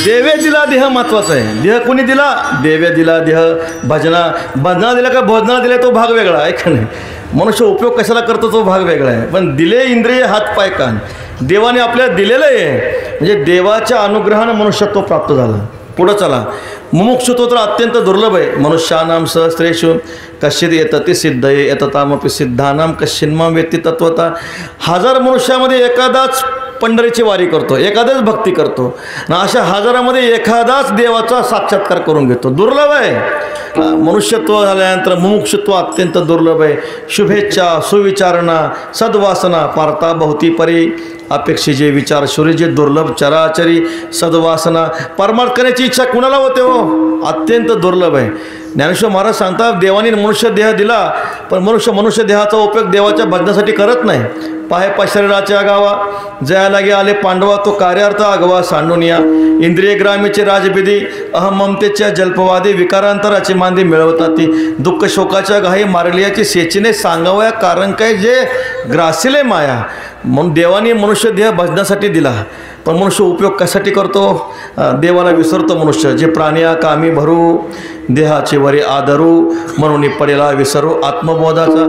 देवे दिला देह देह महत्वाचा आहे. देह कोणी दिला? देव दिला देह. भजना दिला का भोजना दिला तो भाग वेगळा आहे का नाही. मनुष्य उपयोग कशाला करतो तो भाग वेगळा आहे. पण दिले इंद्रिय हात पाय कान देवाने आपल्याला दिलेलं आहे. म्हणजे देवाच्या अनुग्रहानं मनुष्यत्व प्राप्त झालं. पुढं चला. मुमुक्षुत्व तर अत्यंत दुर्लभ आहे. मनुष्यानाम सहस्रेषु कश्चित येतती सिद्धये येततामपि सिद्धानाम कश्चिन्माम वेत्ती तत्वता. हजार मनुष्यामध्ये एखादाच पंढरीची वारी करतो, एखादाच भक्ती करतो आणि अशा हजारामध्ये एखादाच देवाचा साक्षात्कार करून घेतो. दुर्लभ आहे. मनुष्यत्व झाल्यानंतर मुमुक्षुत्व अत्यंत दुर्लभ आहे. शुभेच्छा सुविचारणा सद्वासना पार्था भवती परी अपेक्षेचे विचार सूर्यजे दुर्लभ चराचरी सद्वासना. परमार्थ करण्याची इच्छा कुणाला होते हो? अत्यंत दुर्लभ आहे. ज्ञानेश्वर महाराज सांगतात देवाने मनुष्य देह दिला पण मनुष्य देहाचा उपयोग देवाच्या भजनासाठी करत नाही. पाहे शरीराच्या गावा जया लागे आले पांडवा तो कार्यार्थ आगवा सांडूनिया. इंद्रिय ग्रामीचे राजबिधी अहम ममतेच्या जल्पवादी विकारांतराची मांदी मिळवतात ती. दुःख शोकाच्या घाई मारलियाची सेचीने सांगावया कारण काय जे ग्रासिले माया. म्हणून देवाने मनुष्य देह भजनासाठी दिला पण मनुष्य उपयोग कशासाठी करतो? देवाला विसरतो मनुष्य. जे प्राण्या कामी भरू देहाचे वरे आदरू म्हणून पडेला विसरू आत्मबोधाचा.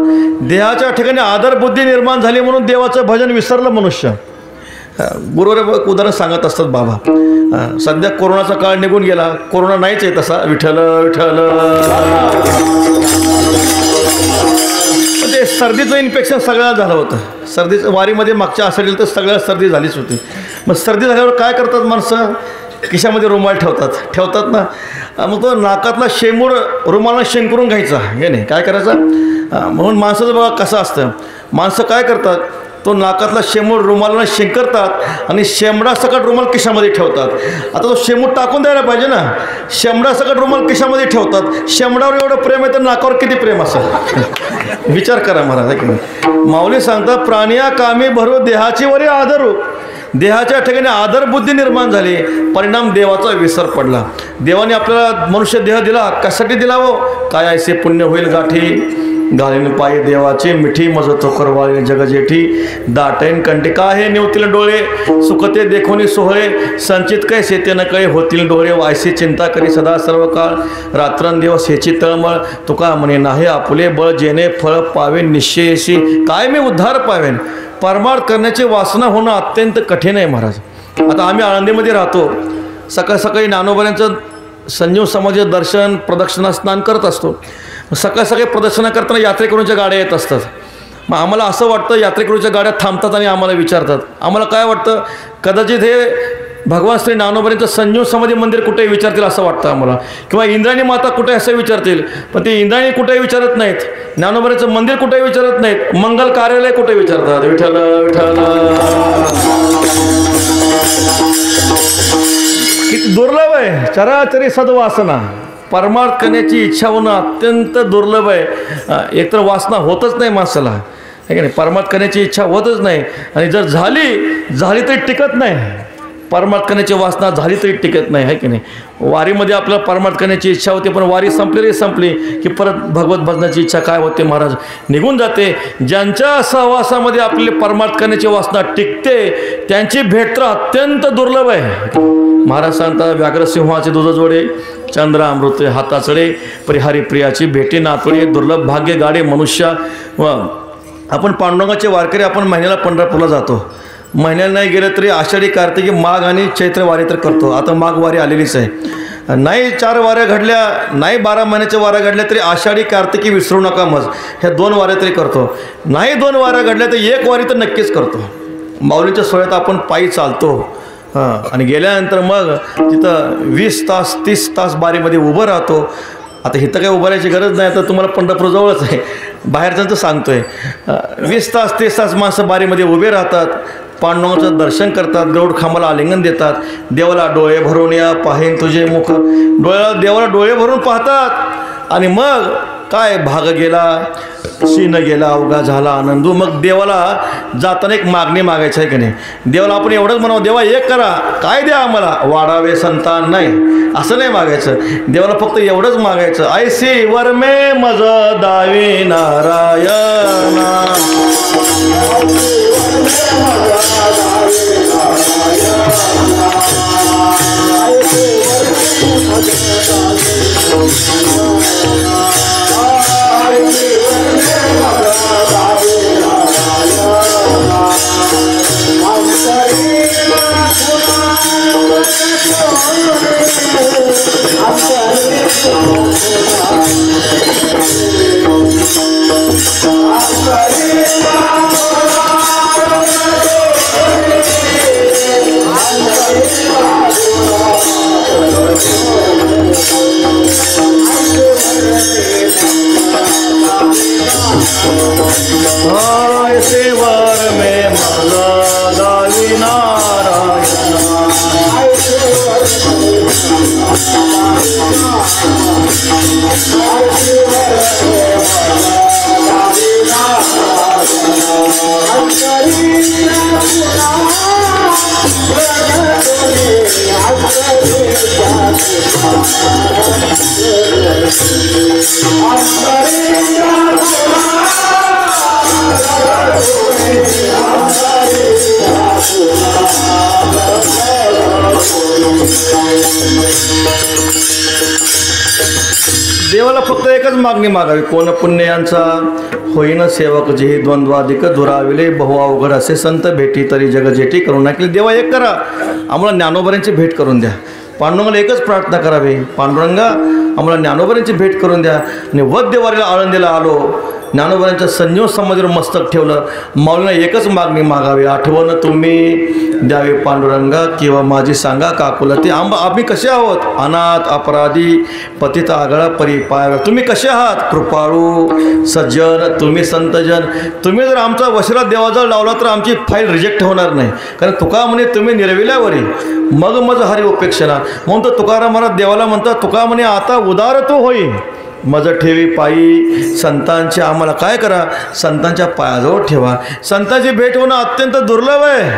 देहाच्या ठिकाणी आदर बुद्धी निर्माण झाली म्हणून देवाचं भजन विसरलं मनुष्य. गुरुवर उदाहरण सांगत असतात बाबा. सध्या कोरोनाचा काळ निघून गेला. कोरोना नाहीच आहे तसा. विठ्ठल विठ्ठल. ते सर्दीचं इन्फेक्शन सगळ्याला झालं होतं. सर्दीचं वारीमध्ये मागच्या आषाढीला तर सगळ्या सर्दी झालीच होती. मग सर्दी झाल्यावर काय करतात माणसं? खिशामध्ये रुमाल ठेवतात ना. मग तो नाकातला शेंबूड रुमाला शेंकरून घ्यायचा. हे नाही काय करायचा. म्हणून माणसाचं बघा कसं असतं. माणसं काय करतात तो नाकातला शेंबूड रुमालानं शेंकरतात आणि शेंबडासकट रुमाल खिशामध्ये ठेवतात. आता तो शेंबूड टाकून द्यायला पाहिजे ना. शेंबडासकट रुमाल खिशामध्ये ठेवतात. शेंबडावर एवढं प्रेम आहे तर नाकावर किती प्रेम असेल. विचार करा महाराज. की माऊली सांगतात प्राणिया कामी भरू देहाची वरी आदरू. देहाच्या ठिकाणी आदर बुद्धी निर्माण झाली परिणाम देवाचा विसर पडला. देवाने आपल्याला मनुष्य देह दिला कशासाठी दिला हो? काय ऐसे पुण्य होईल गाठी घालीन पायी देवाचे मिठी मज तो करवाळे जग जेठी दाटैन कंटिका हे निवतील डोळे सुखते देखोनी सोहळे संचित काय शेते न कळे होतील डोळे वायसे चिंता करी सदा सर्व काळ रात्रंदिवस ह्याची तळमळ तुका म्हणे नाही आपुले बळ जेणे फळ पावे निश्चयशी काय मी उद्धार पावेन. परमार्थ करण्याची वासना होणं अत्यंत कठीण आहे महाराज. आता आम्ही आळंदीमध्ये राहतो. सकाळी ज्ञानोबांचं संजीव समाज दर्शन प्रदक्षिणा स्नान करत असतो. सकाळी प्रदक्षिणा करताना यात्रेकरूंच्या गाड्या येत असतात. मग आम्हाला असं वाटतं यात्रेकरूच्या गाड्या थांबतात आणि आम्हाला विचारतात. आम्हाला काय वाटतं कदाचित हे भगवान श्री ज्ञानोबांचं संजीव समाधी मंदिर कुठे विचारतील असं वाटतं आम्हाला. किंवा इंद्रायणी माता कुठे असं विचारतील. पण ते इंद्रायणी कुठेही विचारत नाहीत. ज्ञानोबांचं मंदिर कुठेही विचारत नाहीत. मंगल कार्यालय कुठे विचारतात. विठ्ठल विठ्ठल. किती दुर्लभ आहे. चराचरी सद्वासना. परमार्थ करण्याची इच्छा होणं अत्यंत दुर्लभ आहे. एकतर वासना होतच नाही माणसाला. आहे की नाही. परमार्थ करण्याची इच्छा होतच नाही आणि जर झाली तरी टिकत नाही. परमार्थ करण्याची वासना झाली तरी टिकत नाही. आहे की नाही. वारीमध्ये आपल्याला परमार्थ करण्याची इच्छा होते पण वारी संपली की परत भगवत भजनाची इच्छा काय होते महाराज निघून जाते. ज्यांच्या सहवासामध्ये आपल्याला परमार्थ करण्याची वासना टिकते त्यांची भेट तर अत्यंत दुर्लभ आहे. महाराज सांगतात व्याघ्रसिंहाचे दुध जोडे चंद्र अमृत हाताचडे परिहारी प्रियाची भेटी नातोडे दुर्लभ भाग्य गाडे मनुष्य. व आपण पांडुरंगाचे वारकरी आपण महिन्याला पंढरपूरला जातो. महिन्याला नाही गेलं तरी आषाढी कार्तिकी माघ आणि चैत्र वारी तर करतो. आता माघ वारी आलेलीच आहे. नाही 4 वाऱ्या घडल्या नाही 12 महिन्याच्या वाऱ्या घडल्या तरी आषाढी कार्तिकी विसरू नका. मग ह्या 2 वाऱ्या तरी करतो. नाही 2 वाऱ्या घडल्या तर 1 वारी तर नक्कीच करतो. माऊलींच्या सोहळ्यात आपण पायी चालतो. आणि गेल्यानंतर मग तिथं 20 तास 30 तास बारीमध्ये उभं राहतो. आता इथं काही उभं राहायची गरज नाही. आता तुम्हाला पंढरपूर जवळच आहे. बाहेरच्यांचं सांगतोय. 20 तास 30 तास माणसं बारीमध्ये उभे राहतात. पांडुरंगाचं दर्शन करतात. गरुड खांबाला आलिंगन देतात. देवाला डोळे भरून या पाहीन तुझे मुख. देवाला डोळे भरून पाहतात आणि मग काय भाग गेला शीन गेला अवघा झाला आनंदू. मग देवाला जाताना एक मागणी मागायची आहे की नाही. देवाला आपण एवढंच म्हणावं देवा एक करा काय द्या आम्हाला वाढावे संतान नाही असं नाही मागायचं. देवाला फक्त एवढंच मागायचं ऐसी वर्मे मज दावी नारायणा. सेवर में मला गावी नारायण देवाला फक्त एकच मागणी मागावी, कोण पुण्यांचा होईन सेवक जेही द्वंद्वाधिक दुराविले बहु अवघड असे संत भेटी तरी जग जेठी करून टाकली. देवा एक करा, आम्हाला ज्ञानोबऱ्यांची भेट करून द्या. पांडुरंगाला एकच प्रार्थना करावी, पांडुरंगा आम्हाला ज्ञानोबऱ्यांची भेट करून द्या. आणि वद्यवारीला आळंदीला आलो, ज्ञानोबऱ्यांच्या संजीव समाधीवर मस्तक ठेवलं. माऊलीला एकच मागणी मागावी, आठवण तुम्ही द्यावे पांडुरंगा, किंवा माझी सांगा काकुला ते आम्ही कसे आहोत, अनाथ अपराधी पतित आगळा परिपाय. तुम्ही कसे आहात, कृपाळू सज्जन, तुम्ही संतजन. तुम्ही जर आमचा वशिला देवाजवळ लावला तर आमची फाईल रिजेक्ट होणार नाही. कारण तुका म्हणे तुम्ही निर्विल्यावरी मग मज हरी उपेक्षणा. म्हणून तर तुकाराम महाराज देवाला म्हणतात, तुका म्हणे आता उदार तो होई मज ठेवी पायी. संतांचे आम्हाला काय करा, संतांच्या पायाजवळ ठेवा. संतांची भेट होणं अत्यंत दुर्लभ आहे.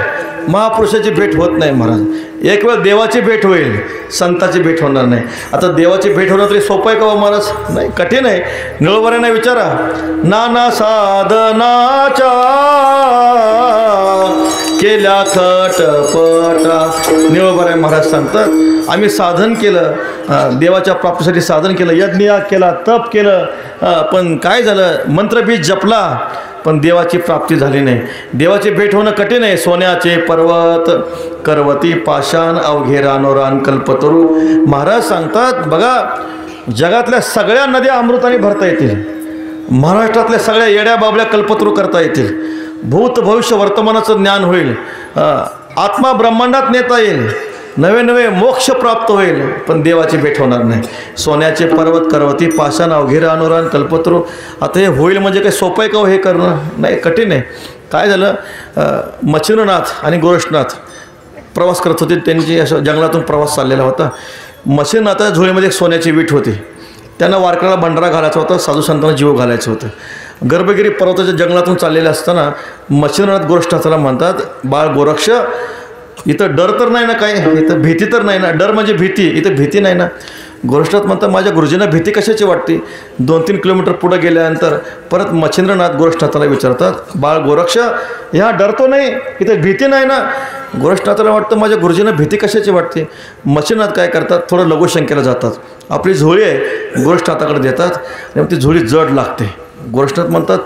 महापुरुषाची भेट होत नाही महाराज. एक वेळ देवाची भेट होईल, संतांची भेट होणार नाही. आता देवाची भेट होणं तरी सोपं आहे का हो महाराज? नाही, कठीण आहे. निळोबऱ्यांना विचारा, नाना साधनाच्या केल्या खटपटा. निळोबऱ्या महाराज सांगतात, आम्ही साधन केलं, देवाच्या प्राप्तीसाठी साधन केलं, यज्ञ केला, तप केलं, पण काय झालं, मंत्रबीज जपला पण देवाची प्राप्ती झाली नाही. देवाची भेट होणं कठीण आहे. सोन्याचे पर्वत करवती पाषाण अवघे रानोरान कल्पतरू. महाराज सांगतात, बघा जगातल्या सगळ्या नद्या अमृताने भरता येतील, महाराष्ट्रातल्या सगळ्या येड्या बाबल्या कल्पतरू करता येतील, भूत भविष्य वर्तमानाचं ज्ञान होईल, आत्मा ब्रह्मांडात नेता येईल, नवे नवे मोक्ष प्राप्त होईल, पण देवाची भेट होणार नाही. सोन्याचे पर्वत करवती पाषाण अवघे अनुरान कल्पतरू. आता हे होईल म्हणजे काही सोपं आहे का हे करणं? नाही, कठीण आहे. काय झालं, मच्छिंद्रनाथ आणि गोरक्षनाथ प्रवास करत होते. त्यांची असं जंगलातून प्रवास चाललेला होता. मच्छिंद्रनाथाच्या झोळीमध्ये एक सोन्याची वीट होती. त्यांना वारकऱ्याला भंडारा घालायचा होता, साधू संतांना जीव घालायचं होतं. गर्भगिरी पर्वताच्या जंगलातून चाललेले असताना मच्छिंद्रनाथ गोरक्षनाथाला म्हणतात, बाळ गोरक्ष, इथं डर तर नाही ना, काय इथं भीती तर नाही ना? डर म्हणजे भीती, इथं भीती नाही ना? गोरक्षनाथ म्हणतात, माझ्या गुरुजींना भीती कशाची वाटते? 2-3 किलोमीटर पुढं गेल्यानंतर परत मच्छिंद्रनाथ गोरक्षनाथाला विचारतात, बाळ गोरक्ष, ह्या डरतो नाही, इथं भीती नाही ना? गोरक्षनाथाला वाटतं, माझ्या गुरुजींना भीती कशाची वाटते? मच्छिंद्रनाथ काय करतात, थोडं लघुशंकेला जातात. आपली झोळी आहे गोरक्षनाथाकडे देतात आणि ती झोळी जड लागते. गोरक्षनाथ म्हणतात,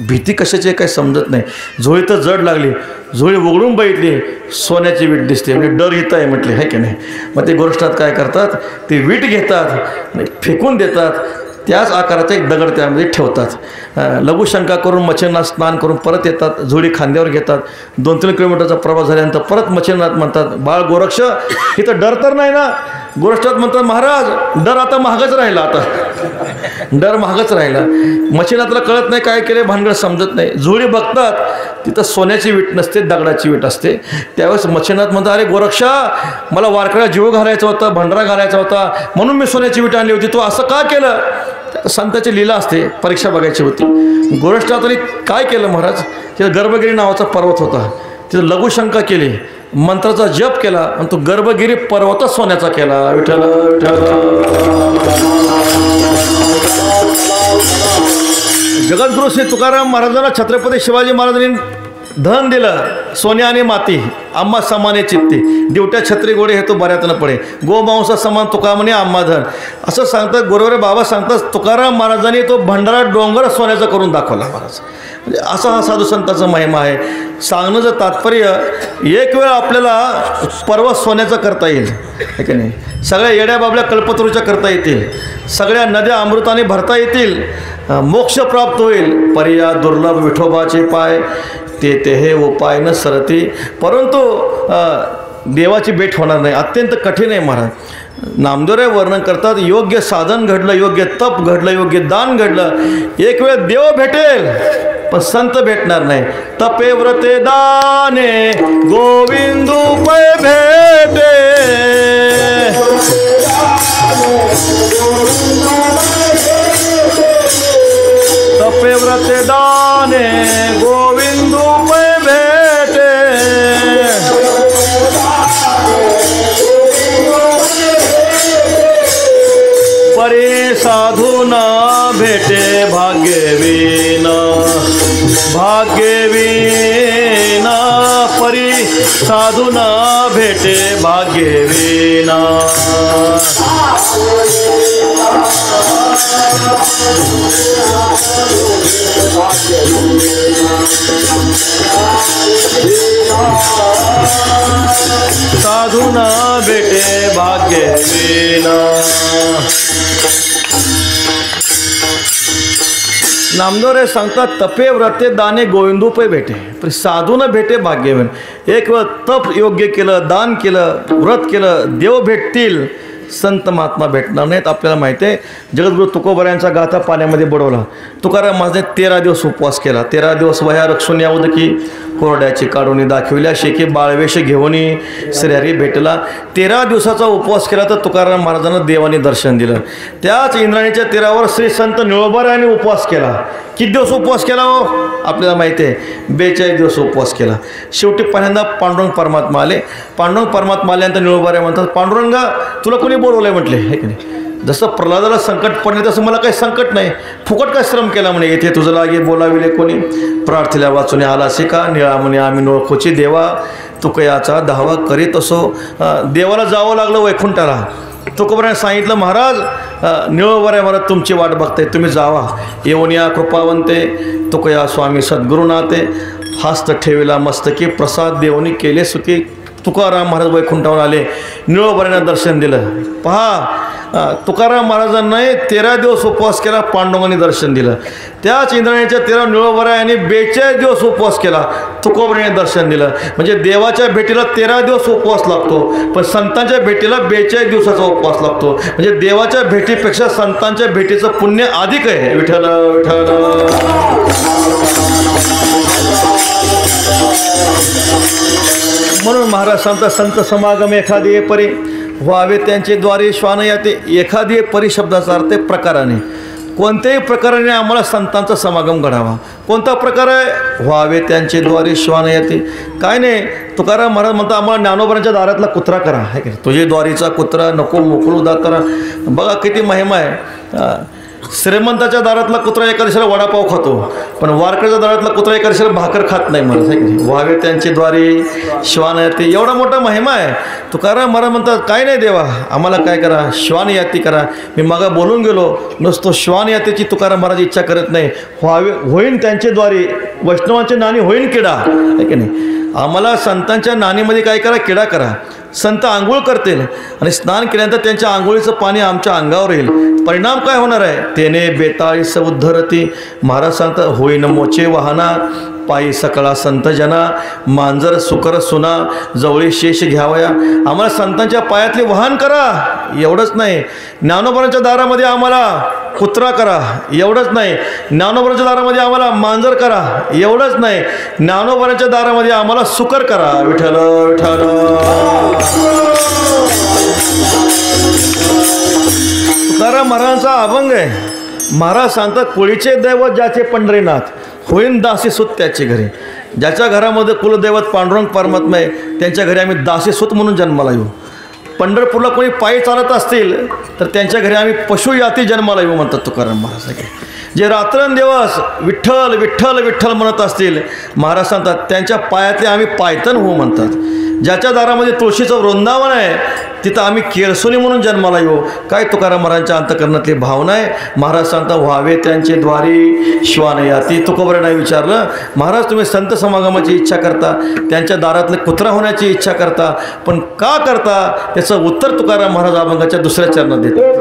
भीती कशाची आहे काय समजत नाही. झोळी तर जड लागली. झोळी उघडून बघितली, सोन्याची वीट दिसते. म्हणजे डर इथं आहे म्हटले, आहे की नाही? मग ते गोरक्षनाथ काय करतात, ते वीट घेतात आणि फेकून देतात. त्याच आकाराचा एक दगड त्यामध्ये ठेवतात. लघुशंका करून मच्छिंद्रनाथ स्नान करून परत येतात, झोळी खांद्यावर घेतात. 2-3 किलोमीटरचा प्रवास झाल्यानंतर परत मच्छिंद्रनाथ म्हणतात, बाळ गोरक्ष, इथं डर तर नाही ना? गोरक्षनाथ म्हणतात, महाराज डर आता महागच राहिला, आता डर महागच राहिला. मच्छिंद्रनाथला कळत नाही काय केले, भानगड समजत नाही. झोळी बघतात, तिथं सोन्याची वीट नसते, दगडाची वीट असते. त्यावेळेस मच्छिंद्रनाथ म्हणतात, अरे गोरक्षा, मला वारकऱ्याला जीव घालायचा होता, भंडारा घालायचा होता, म्हणून मी सोन्याची वीट आणली होती, तू असं का केलं? संताची लीला असते, परीक्षा बघायची होती. गोरक्षनाथाने काय केलं महाराज, तिथं गर्भगिरी नावाचा पर्वत होता, तिथं लघुशंका केली, मंत्राचा जप केला आणि तो गर्भगिरी पर्वतच सोन्याचा केला. विठ्ठल विठ्ठल. जगद्गुरु श्री तुकाराम महाराजांना छत्रपती शिवाजी महाराजांनी धन दिलं. सोने आणि माती आम्हा समाने चित्ती, दिवट्या छत्री गोडे हे तो बऱ्यात न पडे, गोमांसा समान तुका म्हणे आम्हा धन, असं सांगतात गुरुवारे बाबा सांगतात. तुकाराम महाराजांनी तो भंडारा डोंगर सोन्याचा करून दाखवला महाराज. म्हणजे असा हा साधू संतांचा महिमा आहे. सांगण्याचं तात्पर्य एक वेळ आपल्याला पर्वत सोन्याचं करता येईल है की नाही, सगळ्या येड्या बाबल्या कल्पतरूच्या करता येतील, सगळ्या नद्या अमृताने भरता येतील, मोक्ष प्राप्त होईल. पर्या दुर्लभ विठोबाचे पाय ते हे उपाय न सरती, परंतु देवाची भेट होणार नाही, अत्यंत कठीण आहे महाराज. नामदेवराय वर्णन करतात, योग्य साधन घडलं, योग्य तप घडलं, योग्य दान घडलं, एक वेळ देव भेटेल पण संत भेटणार नाही. तपे व्रते दाने गोविंदू पै भेटे, तपे व्रते दाने गोविंदू पै भेटे, परी साधूना भेटे भाग्यवीन, भाग्यवीन परी साधूना भेटे भाग्यवीन. साधूना भेटे भाग्यवीन. नामदेवराय सांगतात, तपे व्रते दाने गोविंदूपै भेटे, पण साधून भेटे भाग्यवीन. एक वेळ तप योग्य केलं, दान केलं, व्रत केलं, देव भेटतील, संत महात्मा भेटणार नाहीत. आपल्याला माहिती आहे, जगद्गुरू तुकोबऱ्यांचा गाथा पाण्यामध्ये बुडवला. तुकाराम महाराजांनी 13 दिवस उपवास केला. 13 दिवस वह्या रक्षून यावं की कोरड्याची काढून दाखविल्या, शेकी बाळवेश घेऊन श्रीहरी भेटला. 13 दिवसाचा उपवास केला तर तुकाराम महाराजांना देवाने दर्शन दिलं. त्याच इंद्राणीच्या तीरावर श्री संत निळोबारायांनी उपवास केला. किती दिवस उपवास केला हो आपल्याला माहिती आहे, 42 दिवस उपवास केला. शेवटी पहिल्यांदा पांडुरंग परमात्मा आले. पांडुरंग परमात्मा आल्यानंतर निळोबाराय म्हणतात, पांडुरंगा तुला कोणी बोलवलंय म्हटले हे की नाही. जसं प्रल्हादाला संकट पडले तसं मला काही संकट नाही, फुकट काय श्रम केला म्हणे, येथे तुझं लागे बोलाविले कोणी, प्रार्थीला वाचून आला शिका, निळा म्हणे आम्ही नोळखोची देवा, तुकयाचा धावा करीत असो. देवाला जावं लागलं वैकुंठाला. तुकोबराने सांगितलं, महाराज निळोबाराय महाराज तुमची वाट बघताय, तुम्ही जावा, येऊन या कृपावंते, तुकया स्वामी सद्गुरुनाथे, हस्त ठेविला मस्तकी, प्रसाद देवनी केले सुखी. तुकाराम महाराज वैकुंठावर आले, निळोबारायांना दर्शन दिलं. पहा, तुकाराम महाराजांना 13 दिवस उपवास केला, पांडुरंगाने दर्शन दिलं. त्याच इंद्राणीच्या 13 निळोबारायांनी 42 दिवस उपवास केला, तुकोबराने दर्शन दिलं. म्हणजे देवाच्या भेटीला 13 दिवस उपवास लागतो, पण संतांच्या भेटीला 42 दिवसाचा उपवास लागतो. म्हणजे देवाच्या भेटीपेक्षा संतांच्या भेटीचं पुण्य अधिक आहे. विठ्ठल विठ्ठल. म्हणून महाराज सांगतात, संत समागम एखादी परी व्हावे त्यांचे द्वारे श्वान याते. एखादी परी शब्दाचा अर्थ प्रकाराने, कोणत्याही प्रकाराने आम्हाला संतांचा समागम घडावा. कोणता प्रकार आहे? व्हावे त्यांचे द्वारे श्वान याते. काय नाही, तुकाराम महाराज म्हणतात, आम्हाला ज्ञानोबारांच्या दारातला कुत्रा करा आहे की, तुझे द्वारीचा कुत्रा नको मोकळू दा करा. बघा किती महिमा आहे. श्रीमंताच्या दारातला कुत्रा एका दिवसाला वडापाव खातो, पण वारकऱ्याच्या दारातला कुत्रा एका दिवसाला भाकर खात नाही म्हणत आहे की. व्हावे त्यांचे द्वारे श्वान याती, एवढा मोठा महिमा आहे. तुकाराम महाराज म्हणतात, काय नाही देवा, आम्हाला काय करा, श्वान याती करा. मी मागा बोलून गेलो, नुसतं श्वान यातीची तुकाराम महाराज इच्छा करत नाही, व्हावे होईन त्यांचे द्वारे, वैष्णवांचे नाणी होईन किडा आहे की नाही. आम्हाला संतांच्या नाणीमध्ये काय करा, किडा करा. संत आंघोळ करतील आणि स्नान केल्यानंतर त्यांच्या आंघोळीचं पाणी आमच्या अंगावर येईल. परिणाम काय होणार आहे? तेने बेताळीस उद्धरती. महाराज सांगतात, होईन मोचे वाहना, पायी सकळा संत जना, मांजर सुकर सुना, जवळी शेष घ्यावया. आम्हाला संतांच्या पायातले वाहन करा, एवढंच नाही. ज्ञानोबारांच्या दारामध्ये आम्हाला कुत्रा करा, एवढंच नाही. ज्ञानोबारांच्या दारामध्ये आम्हाला मांजर करा, एवढंच नाही. ज्ञानोबारांच्या दारामध्ये आम्हाला सुकर करा. विठ्ठल विठ्ठल. तुकाराम महाराजांचा अभंग आहे. महाराज सांगतात, कोळीचे दैवत ज्याचे पंढरीनाथ, होईन दासी सूत त्याचे घरी. ज्याच्या घरामध्ये कुलदैवत पांडुरंग परमात्मा आहे, त्यांच्या घरी आम्ही दासी सूत म्हणून जन्माला येऊ. पंढरपूरला कोणी पायी चालत असतील तर त्यांच्या घरी आम्ही पशुयाती जन्माला येऊ म्हणतात तुकाराम महाराज. जे रात्रंदिवस विठ्ठल विठ्ठल विठ्ठल म्हणत असतील महाराज सांगतात त्यांच्या पायातले आम्ही पायतन होऊ म्हणतात. ज्याच्या दारामध्ये तुळशीचं वृंदावन आहे तिथं आम्ही केरसुनी म्हणून जन्माला येऊ. काय तुकाराम महाराजांच्या अंतकरणातली भावना आहे. महाराज सांगता व्हावे त्यांचे द्वारी श्वानयाती. तुकोबराने विचारलं महाराज तुम्ही संत समागमाची इच्छा करता, त्यांच्या दारातलं कुत्रा होण्याची इच्छा करता, पण का करता त्याचं उत्तर तुकाराम महाराज अभंगाच्या दुसऱ्या चरणात देतात.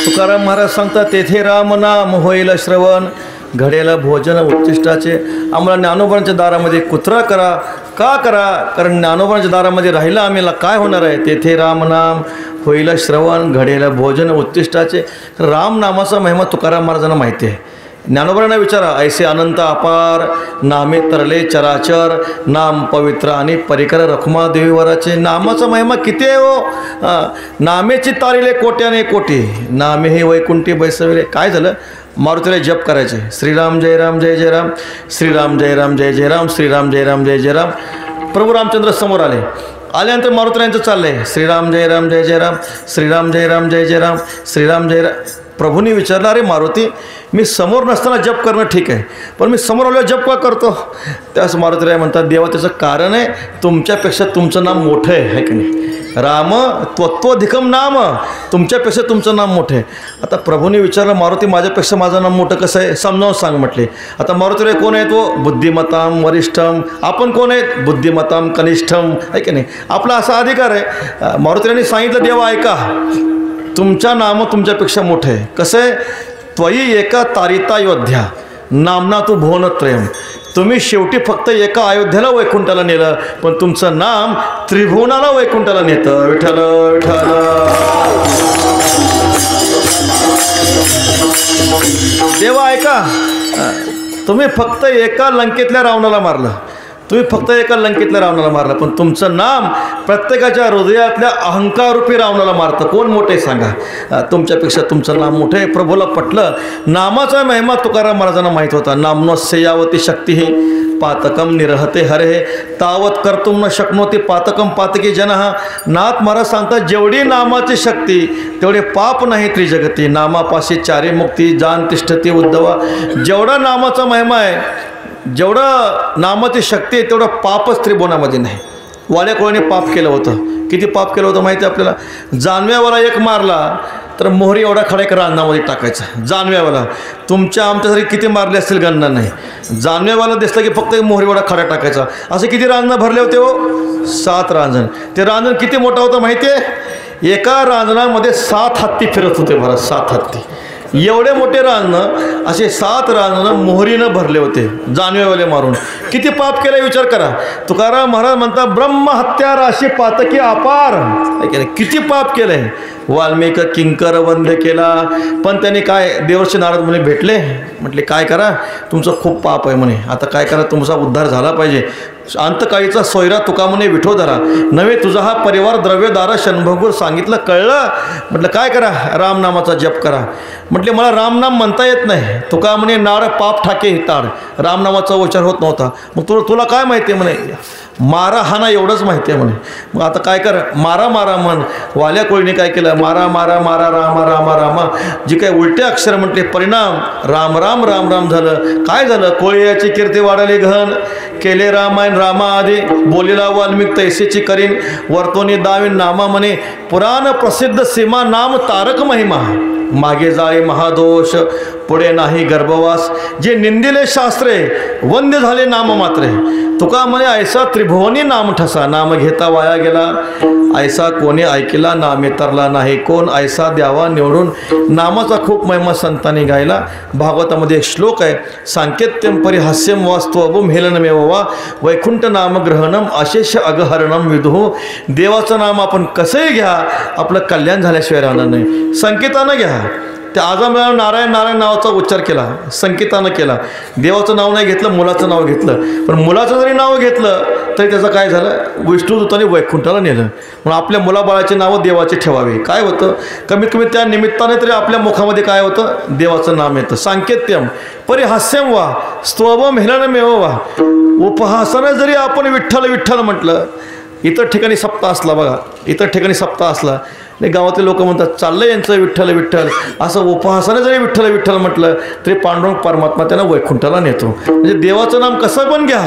तुकाराम महाराज सांगतात तेथे राम नाम होईल श्रवण, घडेला भोजन उत्तिष्ठाचे. आम्हाला ज्ञानोबांच्या दारामध्ये कुत्रा करा, का करा? कारण ज्ञानोबांच्या दारामध्ये राहिलं आम्हाला काय होणार आहे? तेथे राम नाम होईल श्रवण, घडेला भोजन उत्तिष्ठाचे. राम नामाचा महिमा तुकाराम महाराजांना माहिती आहे. ज्ञानोबांना विचारा, ऐसे अनंत अपार नामे तरले चराचर, नाम पवित्र आणि परिकर रखुमा देवीवराचे. नामाचा महिमा किती आहे हो? नामेची तारिले कोट्याने कोटी, नामे हे वैकुंठी बैसविले. काय झालं? मारुतीला जप करायचे, श्रीराम जय राम जय जय राम, श्रीराम जय राम जय जय राम, श्रीराम जय राम जय जय राम. प्रभू रामचंद्र समोर आले. आल्यानंतर मारुतीरायांचं चाललंय श्रीराम जय राम जय जय राम, श्रीराम जय राम जय जय राम, श्रीराम जय राम. प्रभूंनी विचारलं, अरे मारुती, मी समोर नसताना जप करणं ठीक आहे, पण मी समोर आल्यावर जप का करतो? त्यास मारुतीराय म्हणतात, देवा त्याचं कारण आहे, तुमच्यापेक्षा तुमचं नाम मोठं आहे की नाही? राम त्वत्वधिकम नाम, तुमच्यापेक्षा तुमचं नाम मोठं आहे. आता प्रभूंनी विचारलं, मारुती माझ्यापेक्षा माझं नाम मोठं कसं आहे? समजावून सांग म्हटले. आता मारुतीराय कोण आहे? तो बुद्धिमताम वरिष्ठम. आपण कोण आहेत? बुद्धिमताम कनिष्ठम, आहे की नाही? आपला असा अधिकार आहे. मारुतीरायांनी सांगितलं, देवा ऐका, तुमच्या नाम तुमच्यापेक्षा मोठं आहे. कसं आहे? त्वयी एका तारिता योध्या नामना तू भुवनत्रयम. तुम्ही शेवटी फक्त एका अयोध्याला वैकुंठाला नेलं, पण तुमचं नाम त्रिभुवनाला वैकुंठाला नेतं. विठ्ठल विठ्ठल. देवा ऐका, तुम्ही फक्त एका लंकेतल्या रावणाला मारलं, तुम्ही फक्त एका लंकेतल्या रावणाला मारला, पण तुमचं नाम प्रत्येकाच्या हृदयातल्या अहंकाररूपी रावणाला मारतं. कोण मोठे सांगा? तुमच्यापेक्षा तुमचं नाम मोठं आहे. प्रभूला पटलं. नामाचा महिमा तुकाराम महाराजांना माहीत होता. नामनोस्य यावती शक्ती हे पातकम निरहते हरे तावत कर्तुम न शक्नोती पातकम पातकी जनहा. नाथ महाराज सांगतात, जेवढी नामाची शक्ती तेवढे पाप नाही त्रिजगती. नामापाशी चारी मुक्ती जान तिष्ठती उद्धवा. जेवढा नामाचा महिमा आहे, जेवढं नामाची शक्ती आहे, तेवढं पापच त्रिभुवनामध्ये नाही. वाड्याकोळ्याने पाप केलं होतं. किती पाप केलं होतं माहिती आहे आपल्याला? जानव्यावाला एक मारला तर मोहरी एवढा खडा एक रांजणामध्ये टाकायचा. जानव्यावाला तुमच्या आमच्यासाठी किती मारले असतील गणना नाही. जानव्यावाला दिसला की फक्त मोहरी एवढा खडा टाकायचा. असे किती रांजणं भरले होते हो? 7 रांजण. ते रांजण किती मोठा होतं माहिती आहे? एका रांजणामध्ये 7 हत्ती फिरत होते. बरं, 7 हत्ती. एवढे मोठे रांजणं, असे 7 रांजणं मोहरीनं भरले होते जानवेवाले मारून. किती पाप केलं विचार करा. तुकाराम महाराज म्हणतात, ब्रह्महत्या राशी पातकी अपार. किती पाप केलंय. वाल्मिक किंकर वंद्य केला, पण त्यांनी काय देवर्षी नारद मुनी भेटले, म्हटले काय करा, तुमचं खूप पाप आहे म्हणे, आता काय करा, तुमचा उद्धार झाला पाहिजे. अंतकाळीचा सोयरा तुका म्हणे विठो धरा, नव्हे तुझा हा परिवार द्रव्यदारा शनभगूर सांगितलं, कळलं. म्हटलं काय करा, रामनामाचा जप करा. म्हटले मला रामनाम म्हणता येत नाही. तुका म्हणे नार पाप ठाके हिताड, रामनामाचा उच्चार होत नव्हता. मग तुला काय माहिती आहे म्हणे, मारा हाना एवढंच माहिती आहे म्हणे. मग आता काय कर, मारा मारा म्हण. वाल्या कोळीने काय केलं, मारा मारा मारा रामा रामा रामा, जी काय उलटे अक्षर म्हटले, परिणाम राम राम राम राम झालं. काय झालं, कोळीयाची कीर्ती वाढाली घन, केले रामायण रामा आधी, बोलिला वाल्मिक तैसेची करीन, वर्तोनी दावीन नामा म्हणे, पुराण प्रसिद्ध सीमा नाम तारक महिमा, मागे जाळे महादोष, पुढे नाही गर्भवास, जे निंदिले शास्त्रे वंद्य झाले नाम मात्रे. तुका म्हणे ऐसा त्रिभुवनी नाम ठसा, नाम घेता वाया गेला, ऐसा कोणी ऐकला नामे तरला नाही, कोण ऐसा द्यावा निवडून. नामाचा खूप महिमा संतांनी गायला. भागवतामध्ये एक श्लोक आहे, सांकेत्यम परिहास्यम वास्तवम हेलनमेव वा वैकुंठ नाम ग्रहणम अशेष अगहरणम विदुः. देवाचं नाम आपण कसंही घ्या, आपलं कल्याण झाल्याशिवाय राहणार नाही. संकेतानं घ्या. त्या आजमला नारायण नारायण नावाचा उच्चार केला, संकेतानं केला. देवाचं नाव नाही घेतलं, मुलाचं नाव घेतलं. पण मुलाचं जरी नाव घेतलं तरी त्याचं काय झालं, विष्णुदूताने वैकुंठाला नेलं. म्हणून आपल्या मुलाबाळाची नावं देवाचे ठेवावे. काय होतं, कमीत कमी त्या निमित्ताने तरी आपल्या मुखामध्ये काय होतं, देवाचं नाम येतं. सांकेत्यम परिहास्यम वा स्तवम हेलनमेव वा. उपहासानं जरी आपण विठ्ठल विठ्ठल म्हटलं, इतर ठिकाणी सप्ताह असला बघा, इतर ठिकाणी सप्ताह असला, गावातले लोक म्हणतात चाललं यांचं विठ्ठल विठ्ठल, असं उपहासाने जरी विठ्ठल विठ्ठल म्हटलं तरी पांडुरंग परमात्मा त्यांना वैकुंठाला नेतो. म्हणजे देवाचं नाम कसं पण घ्या,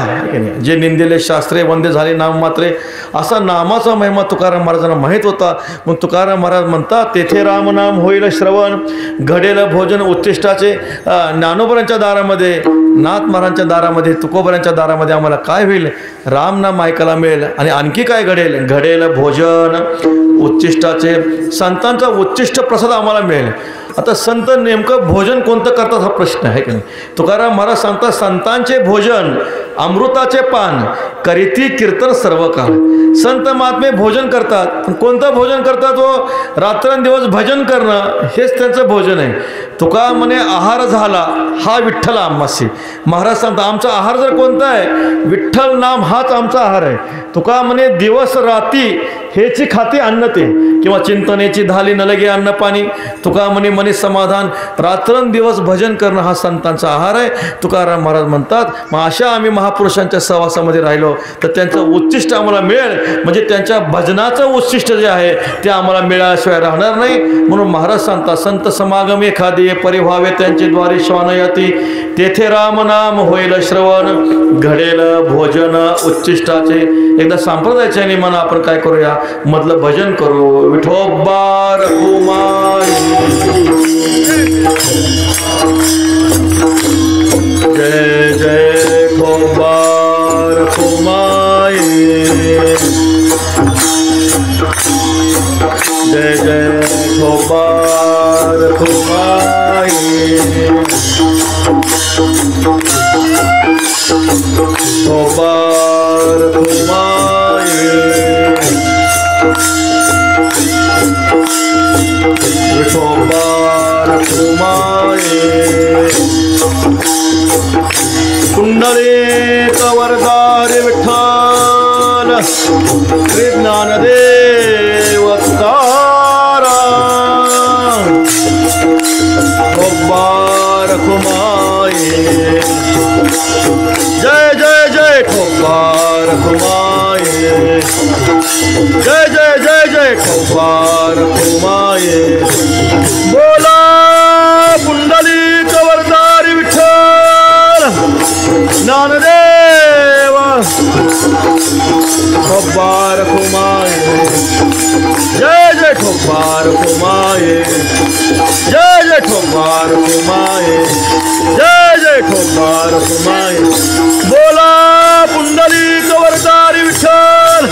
जे निंदिले शास्त्रे वंदे झाले नाम मात्रे, असा नामाचा महिमा तुकाराम महाराजांना माहीत होता. मग तुकाराम महाराज म्हणतात, तेथे रामनाम होईल श्रवण, घडेल भोजन उत्तिष्ठाचे. ज्ञानोबरांच्या दारामध्ये, नाथ महाराजांच्या दारामध्ये, तुकोबरांच्या दारामध्ये आम्हाला काय होईल, रामनाम ऐकायला मिळेल. आणि आणखी काय घडेल, घडेल भोजन उच्चिष्टाचे, संतांचा उच्चिष्ट प्रसाद आम्हाला मिळेल. आता संत नेमकं भोजन कोणतं करतात हा प्रश्न आहे की नाही. तुकाराम महाराज सांगतात, संतांचे भोजन अमृताचे पान करीती कीर्तन सर्व काळ. संत महात्मे भोजन करतात, पण कोणतं भोजन करतात, तो रात्रंदिवस भजन करणं हेच त्यांचं भोजन आहे. तुका म्हणे आहार झाला हा विठ्ठल आम्हासी. महाराज सांगतात, आमचा आहार जर कोणता आहे, विठ्ठल नाम हाच आमचा आहार आहे. तुका म्हणे दिवस राती हेची खाती अन्न ते, किंवा चिंतनेची धाली न लगे अन्न पाणी. तुका म्हणे मनी समाधान, रात्रंदिवस भजन करणं हा संतांचा आहार आहे. तुकाराम महाराज म्हणतात, मग अशा आम्ही महापुरुषांच्या सहवासामध्ये राहिलो तर त्यांचं उच्चिष्ट आम्हाला मिळेल. म्हणजे त्यांच्या भजनाचं उच्चिष्ट जे आहे ते आम्हाला मिळाल्याशिवाय राहणार नाही. म्हणून महाराज सांगतात, संत समागम एखादी परिभावे त्यांचे द्वारे श्वानयाती, तेथे रामनाम होईल श्रवण, घडेल भोजन उच्चिष्टाचे. एकदा संप्रदायाच्या नियमानं आपण काय करूया, मधलं भजन करू. विठोबार कुमार जय जय ठोबार कुमाई, जय जय ठोबार कुमाई, ठोबार कुमाई, विठोबार कुमाई. कुंडले कवरदार श्री ज्ञानदेव तुकाराम ठोकबार कुमाये जय जय जय ठोकबार कुमाये जय जय जय जय ठोकबार कुमाये बोला पुंडलिक वरदारी विठ्ठल ज्ञानदेव ठोकबार कुमाये जय जय ठोकबार कुमाये जय जय ठोकबार कुमाये जय जय ठोकबार कुमाये बोला पुंडलिक वरदारी विठ्ठल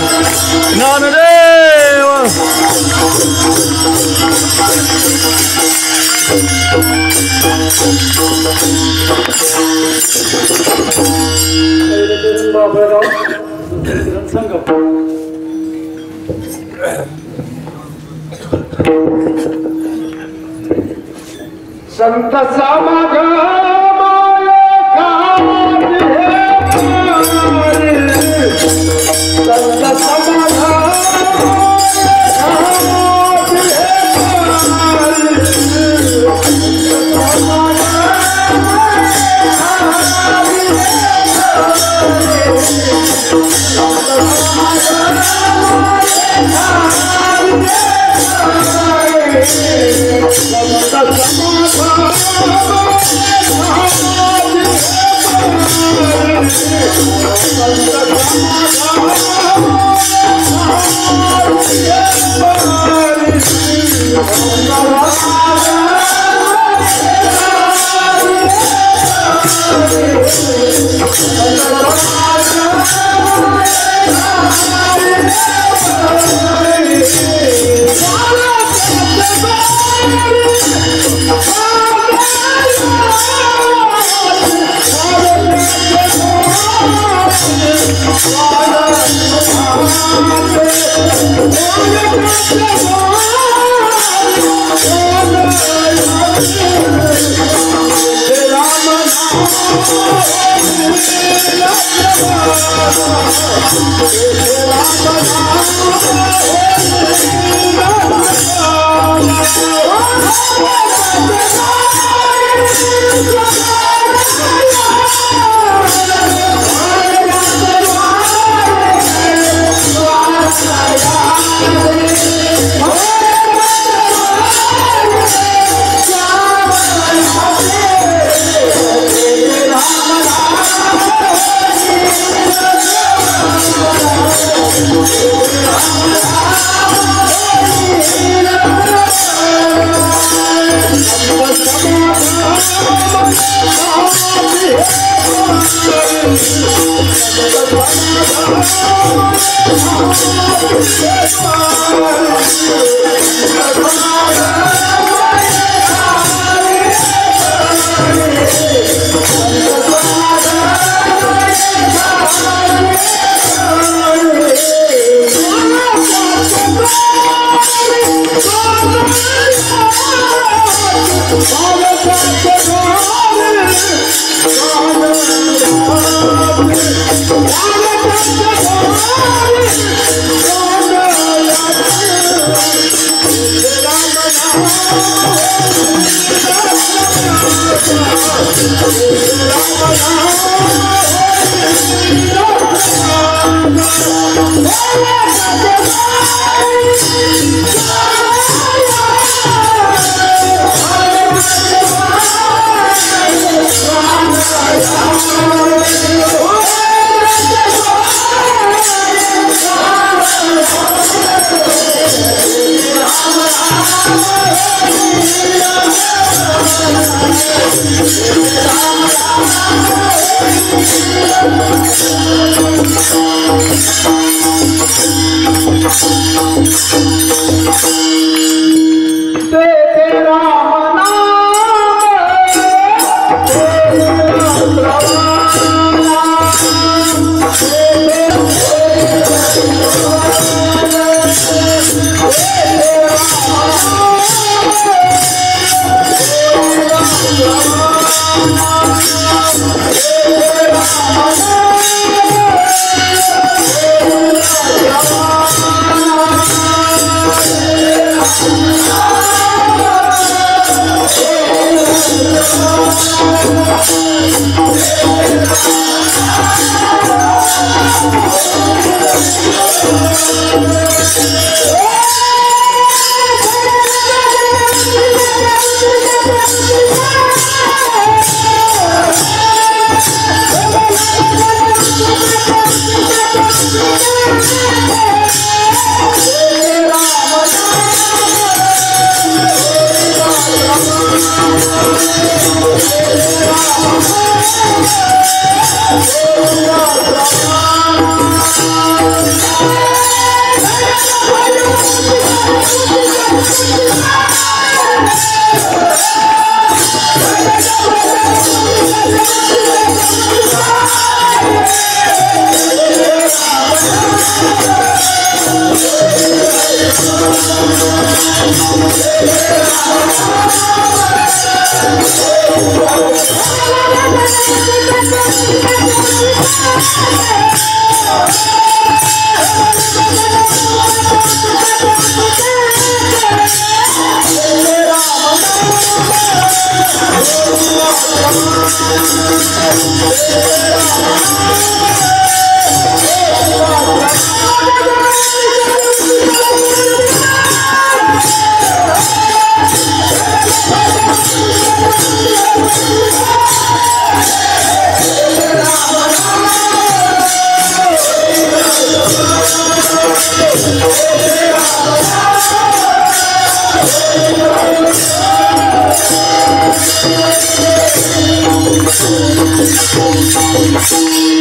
ज्ञानदेव संत समागम संत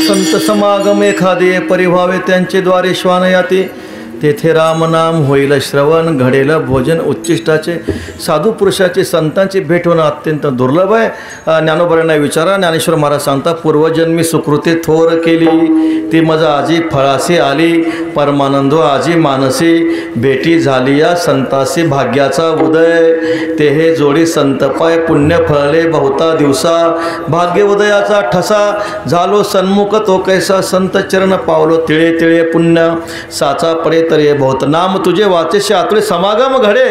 संत समागम एखादे परिभावे त्यांचे द्वारे श्वान याती, तेथे रामनाम होईल श्रवण, घडेल भोजन उच्चिष्टाचे. साधू पुरुषाचे संतांची भेट होणं अत्यंत दुर्लभ आहे. ज्ञानोबरांना विचारा. ज्ञानेश्वर महाराज सांगता, पूर्वजन्मी सुकृते थोर केली, ती मज आजी फळासे आली, परमानंदो आजी मानसी, भेटी झाली या संतासी भाग्याचा उदय, ते हे जोडी संत पाय पुण्य फळले बहुता दिवसा, भाग्य उदयाचा ठसा झालो सन्मुख तो कैसा, संत चरण पावलो तिळे तिळे पुण्य, साचा पडे तरी बहुत नाम तुझे वाचेशी आतुळे समागम घडे.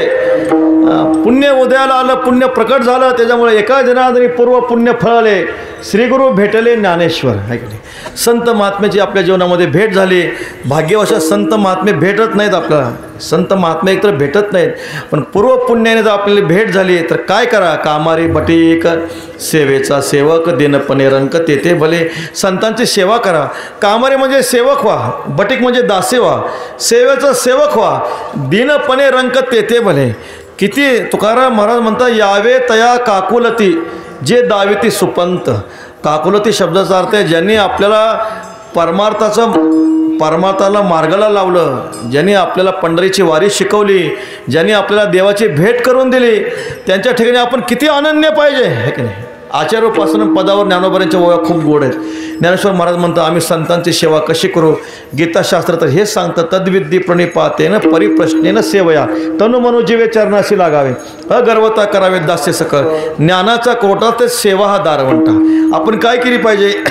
पुण्य उदयाला आलं, पुण्य प्रकट झालं, त्याच्यामुळे एका जनार्दनी पूर्व पुण्य फळले, श्रीगुरु भेटले ज्ञानेश्वर. ऐकले संत महात्म्याची आपल्या जीवनामध्ये भेट झाली. भाग्यवशात संत महात्मे भेटत नाहीत आपल्याला, संत महात्मे एकतर भेटत नाहीत, पण पूर्व पुण्याने जर आपल्याला भेट झाली तर काय करा. कामारी बटीक सेवेचा सेवक, दिनपणे रंक तेथे भले. संतांची सेवा करा. कामारी म्हणजे सेवक व्हा, बटीक म्हणजे दासे व्हा, सेवेचा सेवक व्हा, दिनपणे रंक तेथे भले. किती तुकाराम महाराज म्हणतात, यावे तया काकुलती जे दाविती सुपंत. काकुलती शब्दाचा अर्थ आहे ज्यांनी आपल्याला परमार्थाला मार्गाला लावलं, ज्यांनी आपल्याला पंढरीची वारी शिकवली, ज्यांनी आपल्याला देवाची भेट करून दिली, त्यांच्या ठिकाणी आपण किती अनन्य पाहिजे, है की नाही. आचार्योपासन पदावर ज्ञानोबरांच्या ओव्या खूप गोड आहेत. ज्ञानेश्वर महाराज म्हणतात, आम्ही संतांची सेवा कशी करू. गीताशास्त्र तर हेच सांगतं, तद्विद्धी प्रणिपातेन परिप्रश्नेन सेवया, तनु मनो जीवे चरणाशी लागावे, अगर्वता करावे दास्य सकळ. ज्ञानाचा कोटातच सेवा हा दारवंटा. आपण काय केली पाहिजे,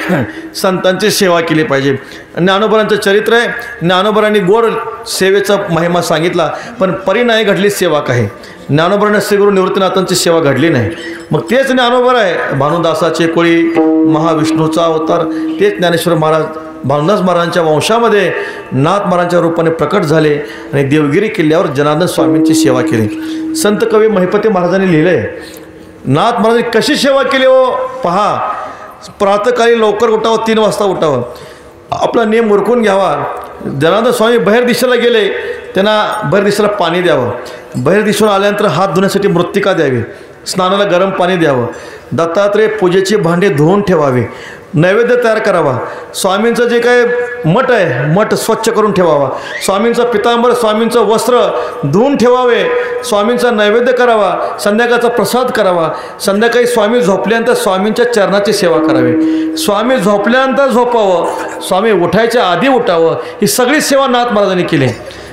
संतांची सेवा केली पाहिजे. ज्ञानोबरांचं चरित्र आहे. ज्ञानोबरांनी गोड सेवेचा महिमा सांगितला, पण परिणाय घडली सेवा काही. ज्ञानोबरांना श्रीगुरु निवृत्तीनाथांची सेवा घडली नाही. मग तेच ज्ञानोबर आहे, भानुदासाचे कोळी, महाविष्णूचा अवतार, तेच ज्ञानेश्वर महाराज भानुदास महाराजांच्या वंशामध्ये नाथ महाराजांच्या रूपाने प्रकट झाले आणि देवगिरी किल्ल्यावर जनार्दन स्वामींची सेवा केली. संत कवी महिपती महाराजांनी लिहिलं आहे, नाथ महाराजांनी कशी सेवा केली हो पहा. प्रातःकाळी लवकर उठावं, 3 वाजता उठावं, आपला नेम उरकून घ्यावा. जनार्दन स्वामी बाहेर दिशेला गेले, त्यांना बाहेर दिशेला पाणी द्यावं. बाहेर दिशून आल्यानंतर हात धुण्यासाठी मृत्तिका द्यावी, स्नानाला गरम पाणी द्यावं. दत्तात्रेय पूजेची भांडे धुवून ठेवावे, नैवेद्य तयार करावा. स्वामींचं जे काय मठ आहे, मठ स्वच्छ करून ठेवावा. स्वामींचं पितांबर, स्वामींचं वस्त्र धुवून ठेवावे. स्वामींचा नैवेद्य करावा, संध्याकाळचा प्रसाद करावा. संध्याकाळी स्वामी झोपल्यानंतर स्वामींच्या चरणाची सेवा करावी. स्वामी झोपल्यानंतर झोपावं, स्वामी उठायच्या आधी उठावं. ही सगळी सेवा नाथ महाराजांनी केली.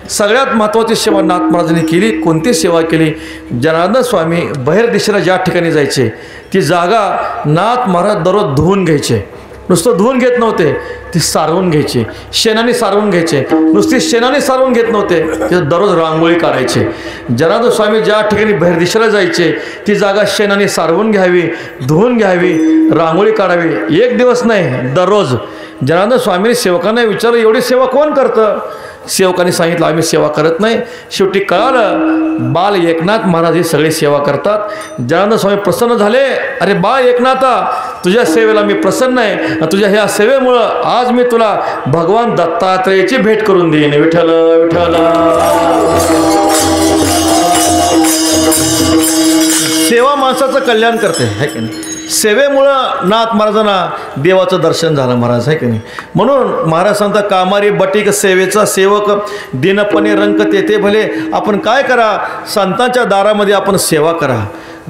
सगळ्यात महत्त्वाची सेवा नाथ महाराजांनी केली. कोणती सेवा केली. जनार्दन स्वामी बाहेर दिशेला ज्या ठिकाणी जायचे, ती जागा नाथ महाराज दररोज धुवून घ्यायचे. नुसतं धुवून घेत नव्हते, ती सारवून घ्यायचे, शेणाने सारवून घ्यायचे. नुसती शेणाने सारवून घेत नव्हते, तिथं दररोज रांगोळी काढायचे. जनार्दन स्वामी ज्या ठिकाणी बाहेर दिशेला जायचे, ती जागा शेणाने सारवून घ्यावी, धुवून घ्यावी, रांगोळी काढावी. एक दिवस नाही, दररोज. जनार्दन स्वामींनी सेवकांना विचारलं, एवढी सेवा कोण करतं. सेवकांनी सांगितलं, आम्ही सेवा करत नाही. शेवटी कळालं, बाल एकनाथ महाराज ही सगळी सेवा करतात. जनार्दन स्वामी प्रसन्न झाले. अरे बाळ एकनाथा, तुझ्या सेवेला मी प्रसन्न आहे. तुझ्या ह्या सेवेमुळं आज मी तुला भगवान दत्तात्रेयाची भेट करून देईन. विठ्ठल विठ्ठल. सेवा माणसाचं कल्याण करते आहे की नाही. सेवेमुळं नाथ महाराजांना देवाचं दर्शन झालं महाराज आहे की नाही. म्हणून महाराज सांगता कामारी बटीक सेवेचा सेवक दिनपणे रंक तेथे भले. आपण काय करा, संतांच्या दारामध्ये आपण सेवा करा,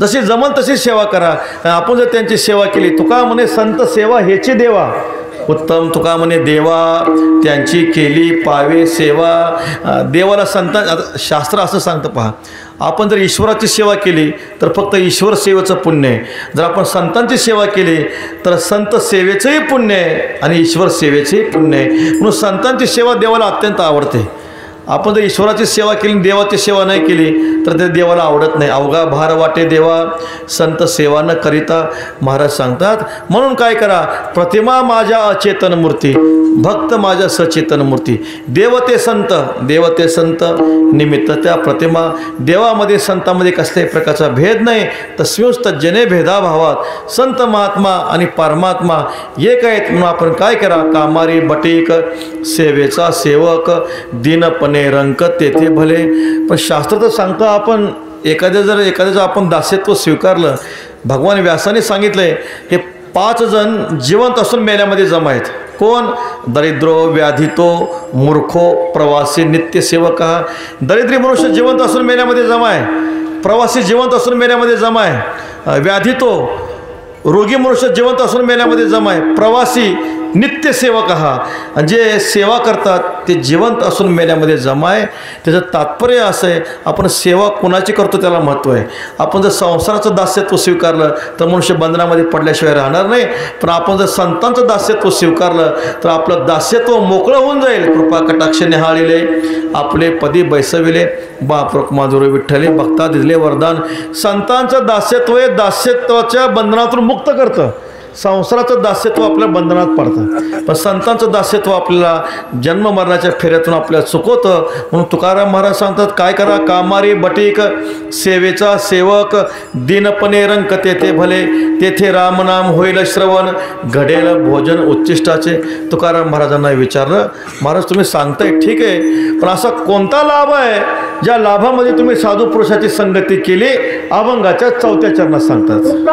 जशी जमल तशी सेवा करा. आपण जर त्यांची सेवा केली, तुका म्हणे संत सेवा हेची देवा उत्तम. तुका म्हणे देवा त्यांची केली पावे सेवा. देवाला संतां शास्त्र असं सांगतं पहा, आपण जर ईश्वराची सेवा केली तर फक्त ईश्वर सेवेचं पुण्य आहे. जर आपण संतांची सेवा केली तर संत सेवेचंही पुण्य आहे आणि ईश्वर सेवेचंही पुण्य आहे. म्हणून संतांची सेवा देवाला अत्यंत आवडते. आपण जर ईश्वराची सेवा केली, देवाची सेवा नाही केली तर ते देवाला आवडत नाही. अवघा भार वाटे देवा संत सेवा न करिता. महाराज सांगतात म्हणून काय करा, प्रतिमा माझ्या अचेतन मूर्ती, भक्त माझ्या सचेतन मूर्ती. देव ते संत निमित्त त्या प्रतिमा. देवामध्ये संतांमध्ये कसल्याही प्रकारचा भेद नाही. तस्मिंच तज्जने भेदाभावात संत महात्मा आणि परमात्मा एक आहेत. म्हणून आपण काय करा, कामारी बटीक सेवेचा सेवक दिनपणे रंक तेथे भले. पण शास्त्र तर सांगतं, आपण एखाद्याचं आपण दास्यत्व स्वीकारलं. भगवान व्यासाने सांगितलंय हे 5 जण जिवंत असून मेल्यामध्ये जमा आहेत. कोण? दरिद्रो व्याधितो मूर्खो प्रवासी नित्यसेवक. दरिद्री मनुष्य जिवंत असून मेल्यामध्ये जमा आहे, प्रवासी जिवंत असून मेल्यामध्ये जमा आहे, व्याधितो रोगी मनुष्य जिवंत असून मेल्यामध्ये जमा आहे, प्रवासी नित्यसेवक. जे सेवा करतात ते जिवंत असून मेल्यामध्ये जमा आहे. त्याचं तात्पर्य असं आहे, आपण सेवा कोणाची करतो त्याला महत्त्व आहे. आपण जर संसाराचं दास्यत्व स्वीकारलं तर मनुष्य बंधनामध्ये पडल्याशिवाय राहणार नाही. पण आपण जर संतांचं दास्यत्व स्वीकारलं तर आपलं दास्यत्व मोकळं होऊन जाईल. कृपा कटाक्ष निहाळिले आपले पदी बैसविले, बापरोक माधुर्य विठ्ठले भक्ता दिले वरदान. संतांचं दास्यत्व हे दास्यत्वाच्या बंधनातून मुक्त करतं. संसाराचं दास्यत्व आपल्या बंधनात पडतं, पण संतांचं दास्यत्व आपल्याला जन्म मरणाच्या फेऱ्यातून आपल्याला चुकवतं. म्हणून तुकाराम महाराज सांगतात काय करा, कामारी बटीक सेवेचा सेवक दिनपणे रंक तेथे भले. तेथे रामनाम होईल श्रवण घडेल भोजन उच्चिष्टाचे. तुकाराम महाराजांना विचारलं, महाराज तुम्ही सांगताय ठीक आहे, पण असा कोणता लाभ आहे ज्या लाभामध्ये तुम्ही साधू पुरुषाची संगती केली? अभंगाच्या 4थ्या चरणात सांगतात.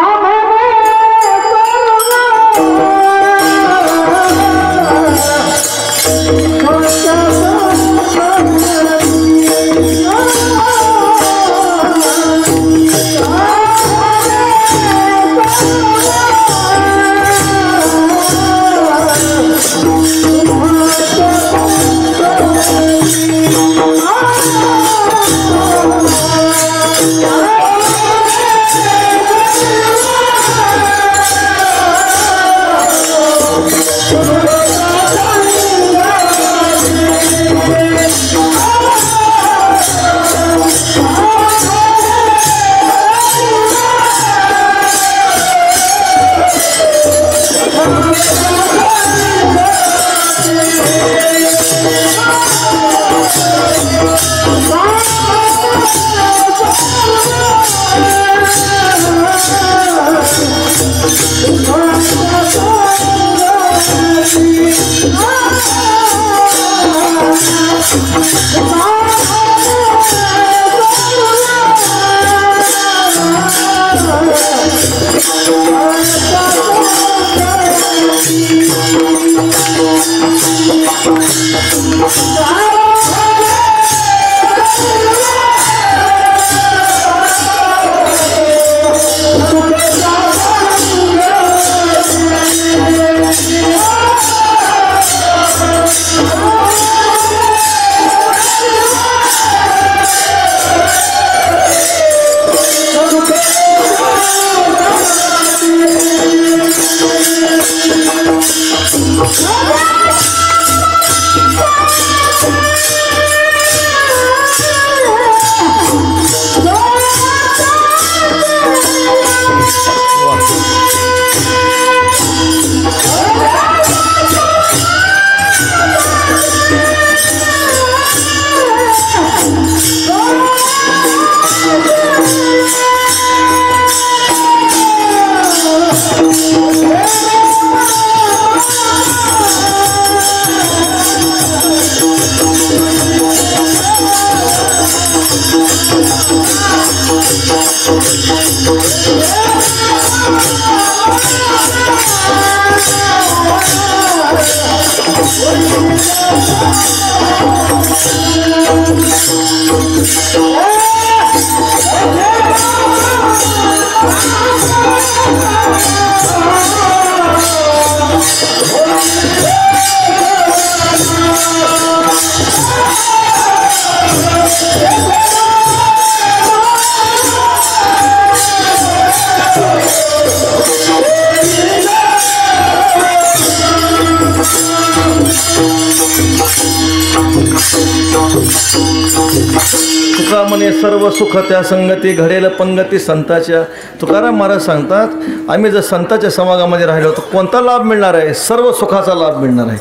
तुका म्हणे सर्व सुख त्या संगती घडेल पंगती संताच्या. तुकाराम महाराज सांगतात आम्ही जर संतांच्या समागमामध्ये राहिलो तर कोणता लाभ मिळणार आहे? सर्व सुखाचा लाभ मिळणार आहे.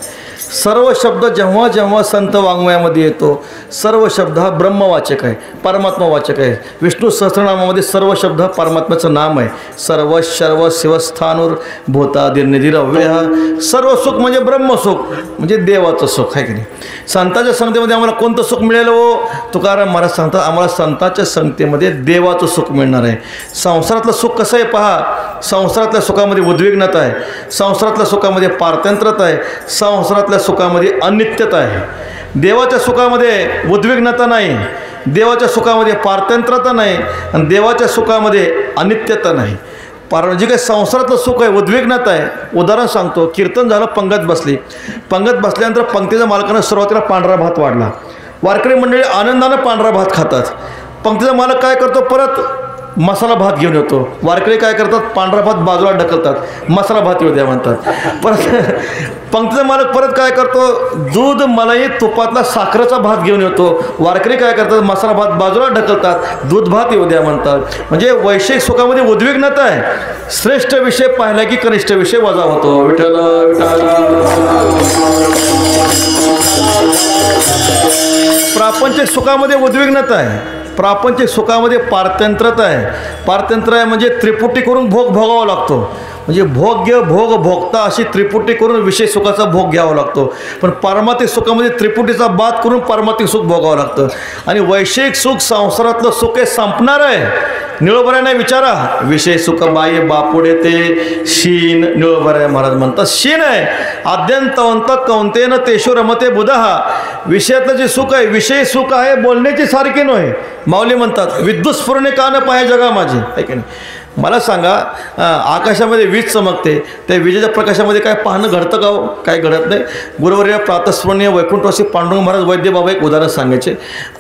सर्व शब्द जेव्हा जेव्हा संत वाङ्मयामध्ये येतो सर्व शब्द हा ब्रह्मवाचक आहे, परमात्मावाचक आहे. विष्णू सहस्रनामामध्ये सर्व शब्द हा परमात्म्याचं नाम आहे. सर्व सर्व शिवस्थानूर भूतादिर्निरव्यय. सर्व सुख म्हणजे ब्रह्मसुख म्हणजे देवाचं सुख आहे की नाही. संतांच्या संगतीमध्ये आम्हाला कोणतं सुख मिळेल हो? तुकाराम महाराज सांगतात आम्हाला संतांच्या संगतीमध्ये देवाचं सुख मिळणार आहे. संसारातलं सुख कसं आहे पहा. संसारातल्या सुखामध्ये उद्विग्नता आहे, संसारातल्या सुखामध्ये पारतंत्र्यता आहे, संसारातल्या सुखामध्ये अनित्यता आहे. देवाच्या सुखामध्ये उद्विग्नता नाही, देवाच्या सुखामध्ये पारतंत्र्यता नाही आणि देवाच्या सुखामध्ये अनित्यता नाही. जे काही संसारातलं सुख आहे उद्विग्नता आहे. उदाहरण सांगतो. कीर्तन झालं, पंगत बसली. पंगत बसल्यानंतर पंक्तीच्या मालकानं सुरुवातीला पांढरा भात वाढला. वारकरी मंडळी आनंदानं पांढरा भात खातात. पंक्तीचा मालक काय करतो? परत मसाला भात घेऊन येतो. वारकरी काय करतात? पांढरा भात बाजूला ढकलतात, मसाला भात येऊ द्या म्हणतात. परत पंक्तीचा मालक परत काय करतो? दूध मलाई तुपातला साखरेचा भात घेऊन येतो. वारकरी काय करतात? मसाला भात बाजूला ढकलतात, दूध भात येऊ द्या म्हणतात. म्हणजे वैश्विक सुखामध्ये उद्विग्नता आहे. श्रेष्ठ विषय पाहिला की कनिष्ठ विषय वजा होतो. विठ्ठल विठ्ठल. प्रापंचिक सुखामध्ये उद्विग्नता आहे, प्रापंचिक सुखामध्ये पारतंत्र्यता आहे. पारतंत्र्य आहे म्हणजे त्रिपुटी करून भोग भोगावा लागतो. म्हणजे भोग्य भोग भोगता अशी त्रिपुटी करून विषय सुखाचा भोग घ्यावा लागतो. पण पारमार्थिक सुखामध्ये त्रिपुटीचा बाद करून पारमार्थिक सुख भोगावं लागतं. आणि वैषयिक सुख संसारातलं सुख हे संपणार आहे. निळोबऱ्याने विचारा. विषय सुख बाई बापुडे ते शीन. निळोबऱ्या महाराज म्हणतात शीन आहे. आद्यंतवंत कौंतेन तेषु रमते बुधहा. विषयातलं जे सुख आहे विषय सुख आहे, बोलण्याची सारखी नव्हे. माऊली म्हणतात विद्युस्फुरणे का न पाहे जगा माझी. आहे की नाही. मला सांगा आकाशामध्ये वीज चमकते, त्या विजेच्या प्रकाशामध्ये काय पाहणं घडतं का हो? काय घडत नाही. गुरुवर्य प्रातस्मरणीय वैकुंठवासी पांडुरंग महाराज वैद्य बाबा एक उदाहरण सांगायचे.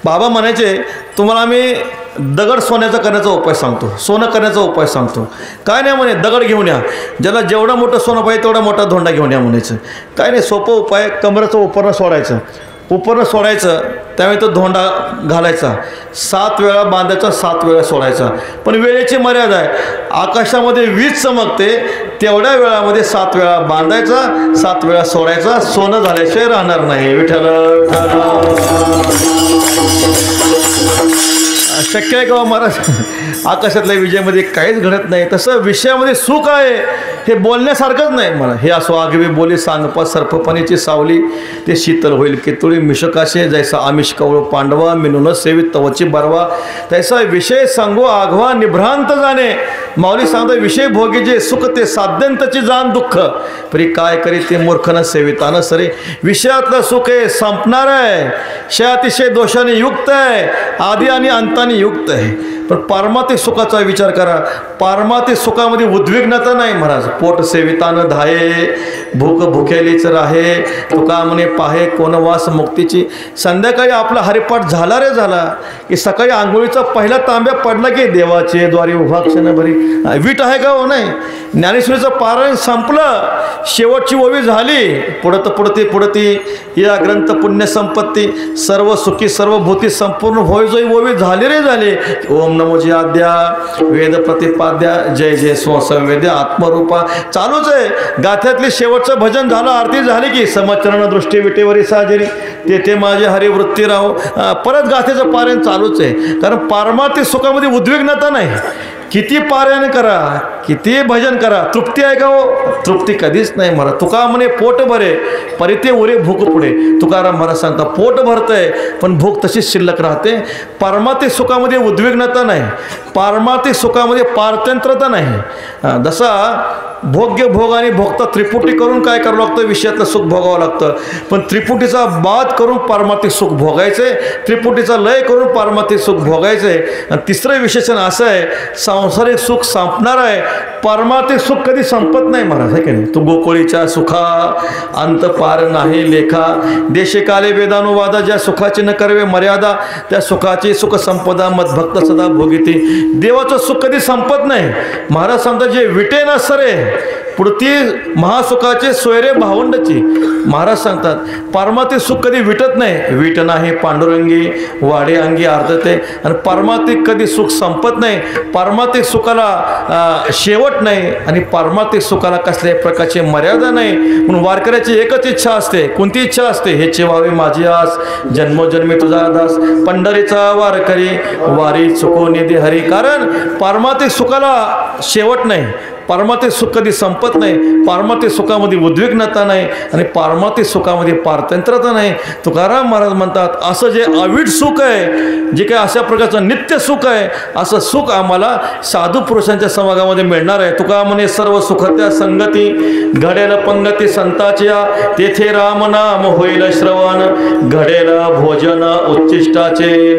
बाबा म्हणायचे तुम्हाला आम्ही दगड सोन्याचा करण्याचा उपाय सांगतो, सोनं करण्याचा उपाय सांगतो. काय नाही म्हणे दगड घेऊन या, ज्याला जेवढा मोठं सोनं पाहिजे तेवढा मोठा धोंडा घेऊन या म्हणायचं. काय नाही सोपं उपाय. कमरेचं उपरणं सोडायचं, उपरणं सोडायचं, त्यावेळी तो धोंडा घालायचा. 7 वेळा बांधायचा, 7 वेळा सोडायचा. पण वेळेची मर्यादा आहे. आकाशामध्ये वीज चमकते तेवढ्या वेळामध्ये 7 वेळा बांधायचा, 7 वेळा सोडायचा. सोनं झाल्याशिवाय राहणार नाही. विठ्ठल शक्य आहे का महाराज? आकाशातल्या विजयामध्ये काहीच घडत नाही. तसं विषयामध्ये सुख आहे हे बोलण्यासारखंच नाही. मला हे असो आगवी बोली सांगपा सर्पपणीची सावली ते शीतल होईल केतुळी मिशकाशे जैसा आमिष कवळ पांडवा मिनून सेवित तवची बरवा तैसा विषय सांगू आघवा निभ्रांत जाणे. माऊली सांगतो विषय भोगी जे सुख ते साध्यंतची जाण दुःख परी काय करी ते मूर्खन सेवितानं सरे. विषयातलं सुख हे संपणार आहे, अतिशय दोषाने युक्त आहे, आधी आणि अंताने युक्त आहे. पण पारमार्थिक सुखाचा विचार करा. पारमार्थिक सुखामध्ये उद्विग्नता नाही महाराज. पोट सेवितानं धाये भूक भुकेलीच राहे. तुका म्हणे पाहे कोण वास मुक्तीची. संध्याकाळी आपला हरिपाठ झाला रे झाला की सकाळी आंघोळीचा पहिला तांब्या पडला की देवाचे द्वारी उभा क्षणभरी. वीट आहे का हो? नाही. ज्ञानेश्वरीचं पारायण संपलं, शेवटची ओवी झाली. पुढत पुढती पुढती या ग्रंथ पुण्य संपत्ती सर्व सुखी सर्व भूती संपूर्ण होय जोई ओवी झाली रे झाली. ओम नमो जी आद्या वेद प्रतिपाद्या जय जय स्वसंवेद्य आत्मरूपा चालूच आहे. गाथ्यातली शेवटचं भजन झालं, आरती झाली की समचरण दृष्टी विटेवरी साजरी तेथे माझे हरिवृत्ती राहो. परत गाथ्याचं पारायण चालूच आहे. कारण पारमार्थिक सुखामध्ये उद्विग्नता नाही. किती पारायण करा, किती भजन करा, तृप्ती आहे का हो? तृप्ती कधीच नाही महाराज. तुका म्हणे पोट भरे परिते उरे भूक पुढे. तुकाराम महाराज सांगता पोट भरतंय पण भूक तशीच शिल्लक राहते. पारमार्थिक सुखामध्ये उद्विग्नता नाही, पारमार्थिक सुखामध्ये पारतंत्र्यता नाही. जसा भोग्य भोग आणि भोगता त्रिपुटी करून काय करावं लागतं, विषयातलं सुख भोगावं लागतं. पण त्रिपुटीचा बाद करून पारमार्थिक सुख भोगायचंय, त्रिपुटीचा लय करून पारमार्थिक सुख भोगायचंय. आणि तिसरं विशेषण असं आहे, सांसारिक सुख संपणार आहे, पारमार्थिक सुख कधी संपत नाही महाराज, आहे की नाही. तू गोकुळीच्या सुखा अंत पार नाही लेखा, देशकाले वेदानुवादा, ज्या सुखाची न करवे मर्यादा, त्या सुखाची सुख संपदा मदभक्त सदा भोगिती. देवाचं सुख कधी संपत नाही. महाराज सांगतात, जे विटे न सरे पुढती महासुखाचे सोयरे भावंडाची. महाराज सांगतात पारमार्थिक सुख कधी विटत नाही. विट नाही पांडुरंगी वाडे अंगी आर्धते. आणि पारमार्थिक कधी सुख संपत नाही. पारमार्थिक सुखाला शेवट नाही आणि पारमार्थिक सुखाला कसल्याही प्रकारची मर्यादा नाही. म्हणून वारकऱ्याची एकच इच्छा असते. कोणती इच्छा असते, हेचे व्हावे माझी आस, जन्मोजन्मी तुझा दास, पंढरीचा वारकरी वारी चुको निधी हरी. कारण पारमार्थिक सुखाला शेवट नाही, पारमार्थिक सुख कधी संपत नाही, पारमार्थिक सुखामध्ये उद्विग्नता नाही आणि पारमार्थिक सुखामध्ये पारतंत्र्यता नाही. तुकाराम महाराज म्हणतात, असं जे अविट सुख आहे, जे काही अशा प्रकारचं नित्य सुख आहे, असं सुख आम्हाला साधू पुरुषांच्या समागामध्ये मिळणार आहे. तुका म्हणे सर्व सुख त्या संगती, घडेल पंगती संताच्या, तेथे राम नाम होईल श्रवण, घडेल भोजन उच्चिष्टाचे.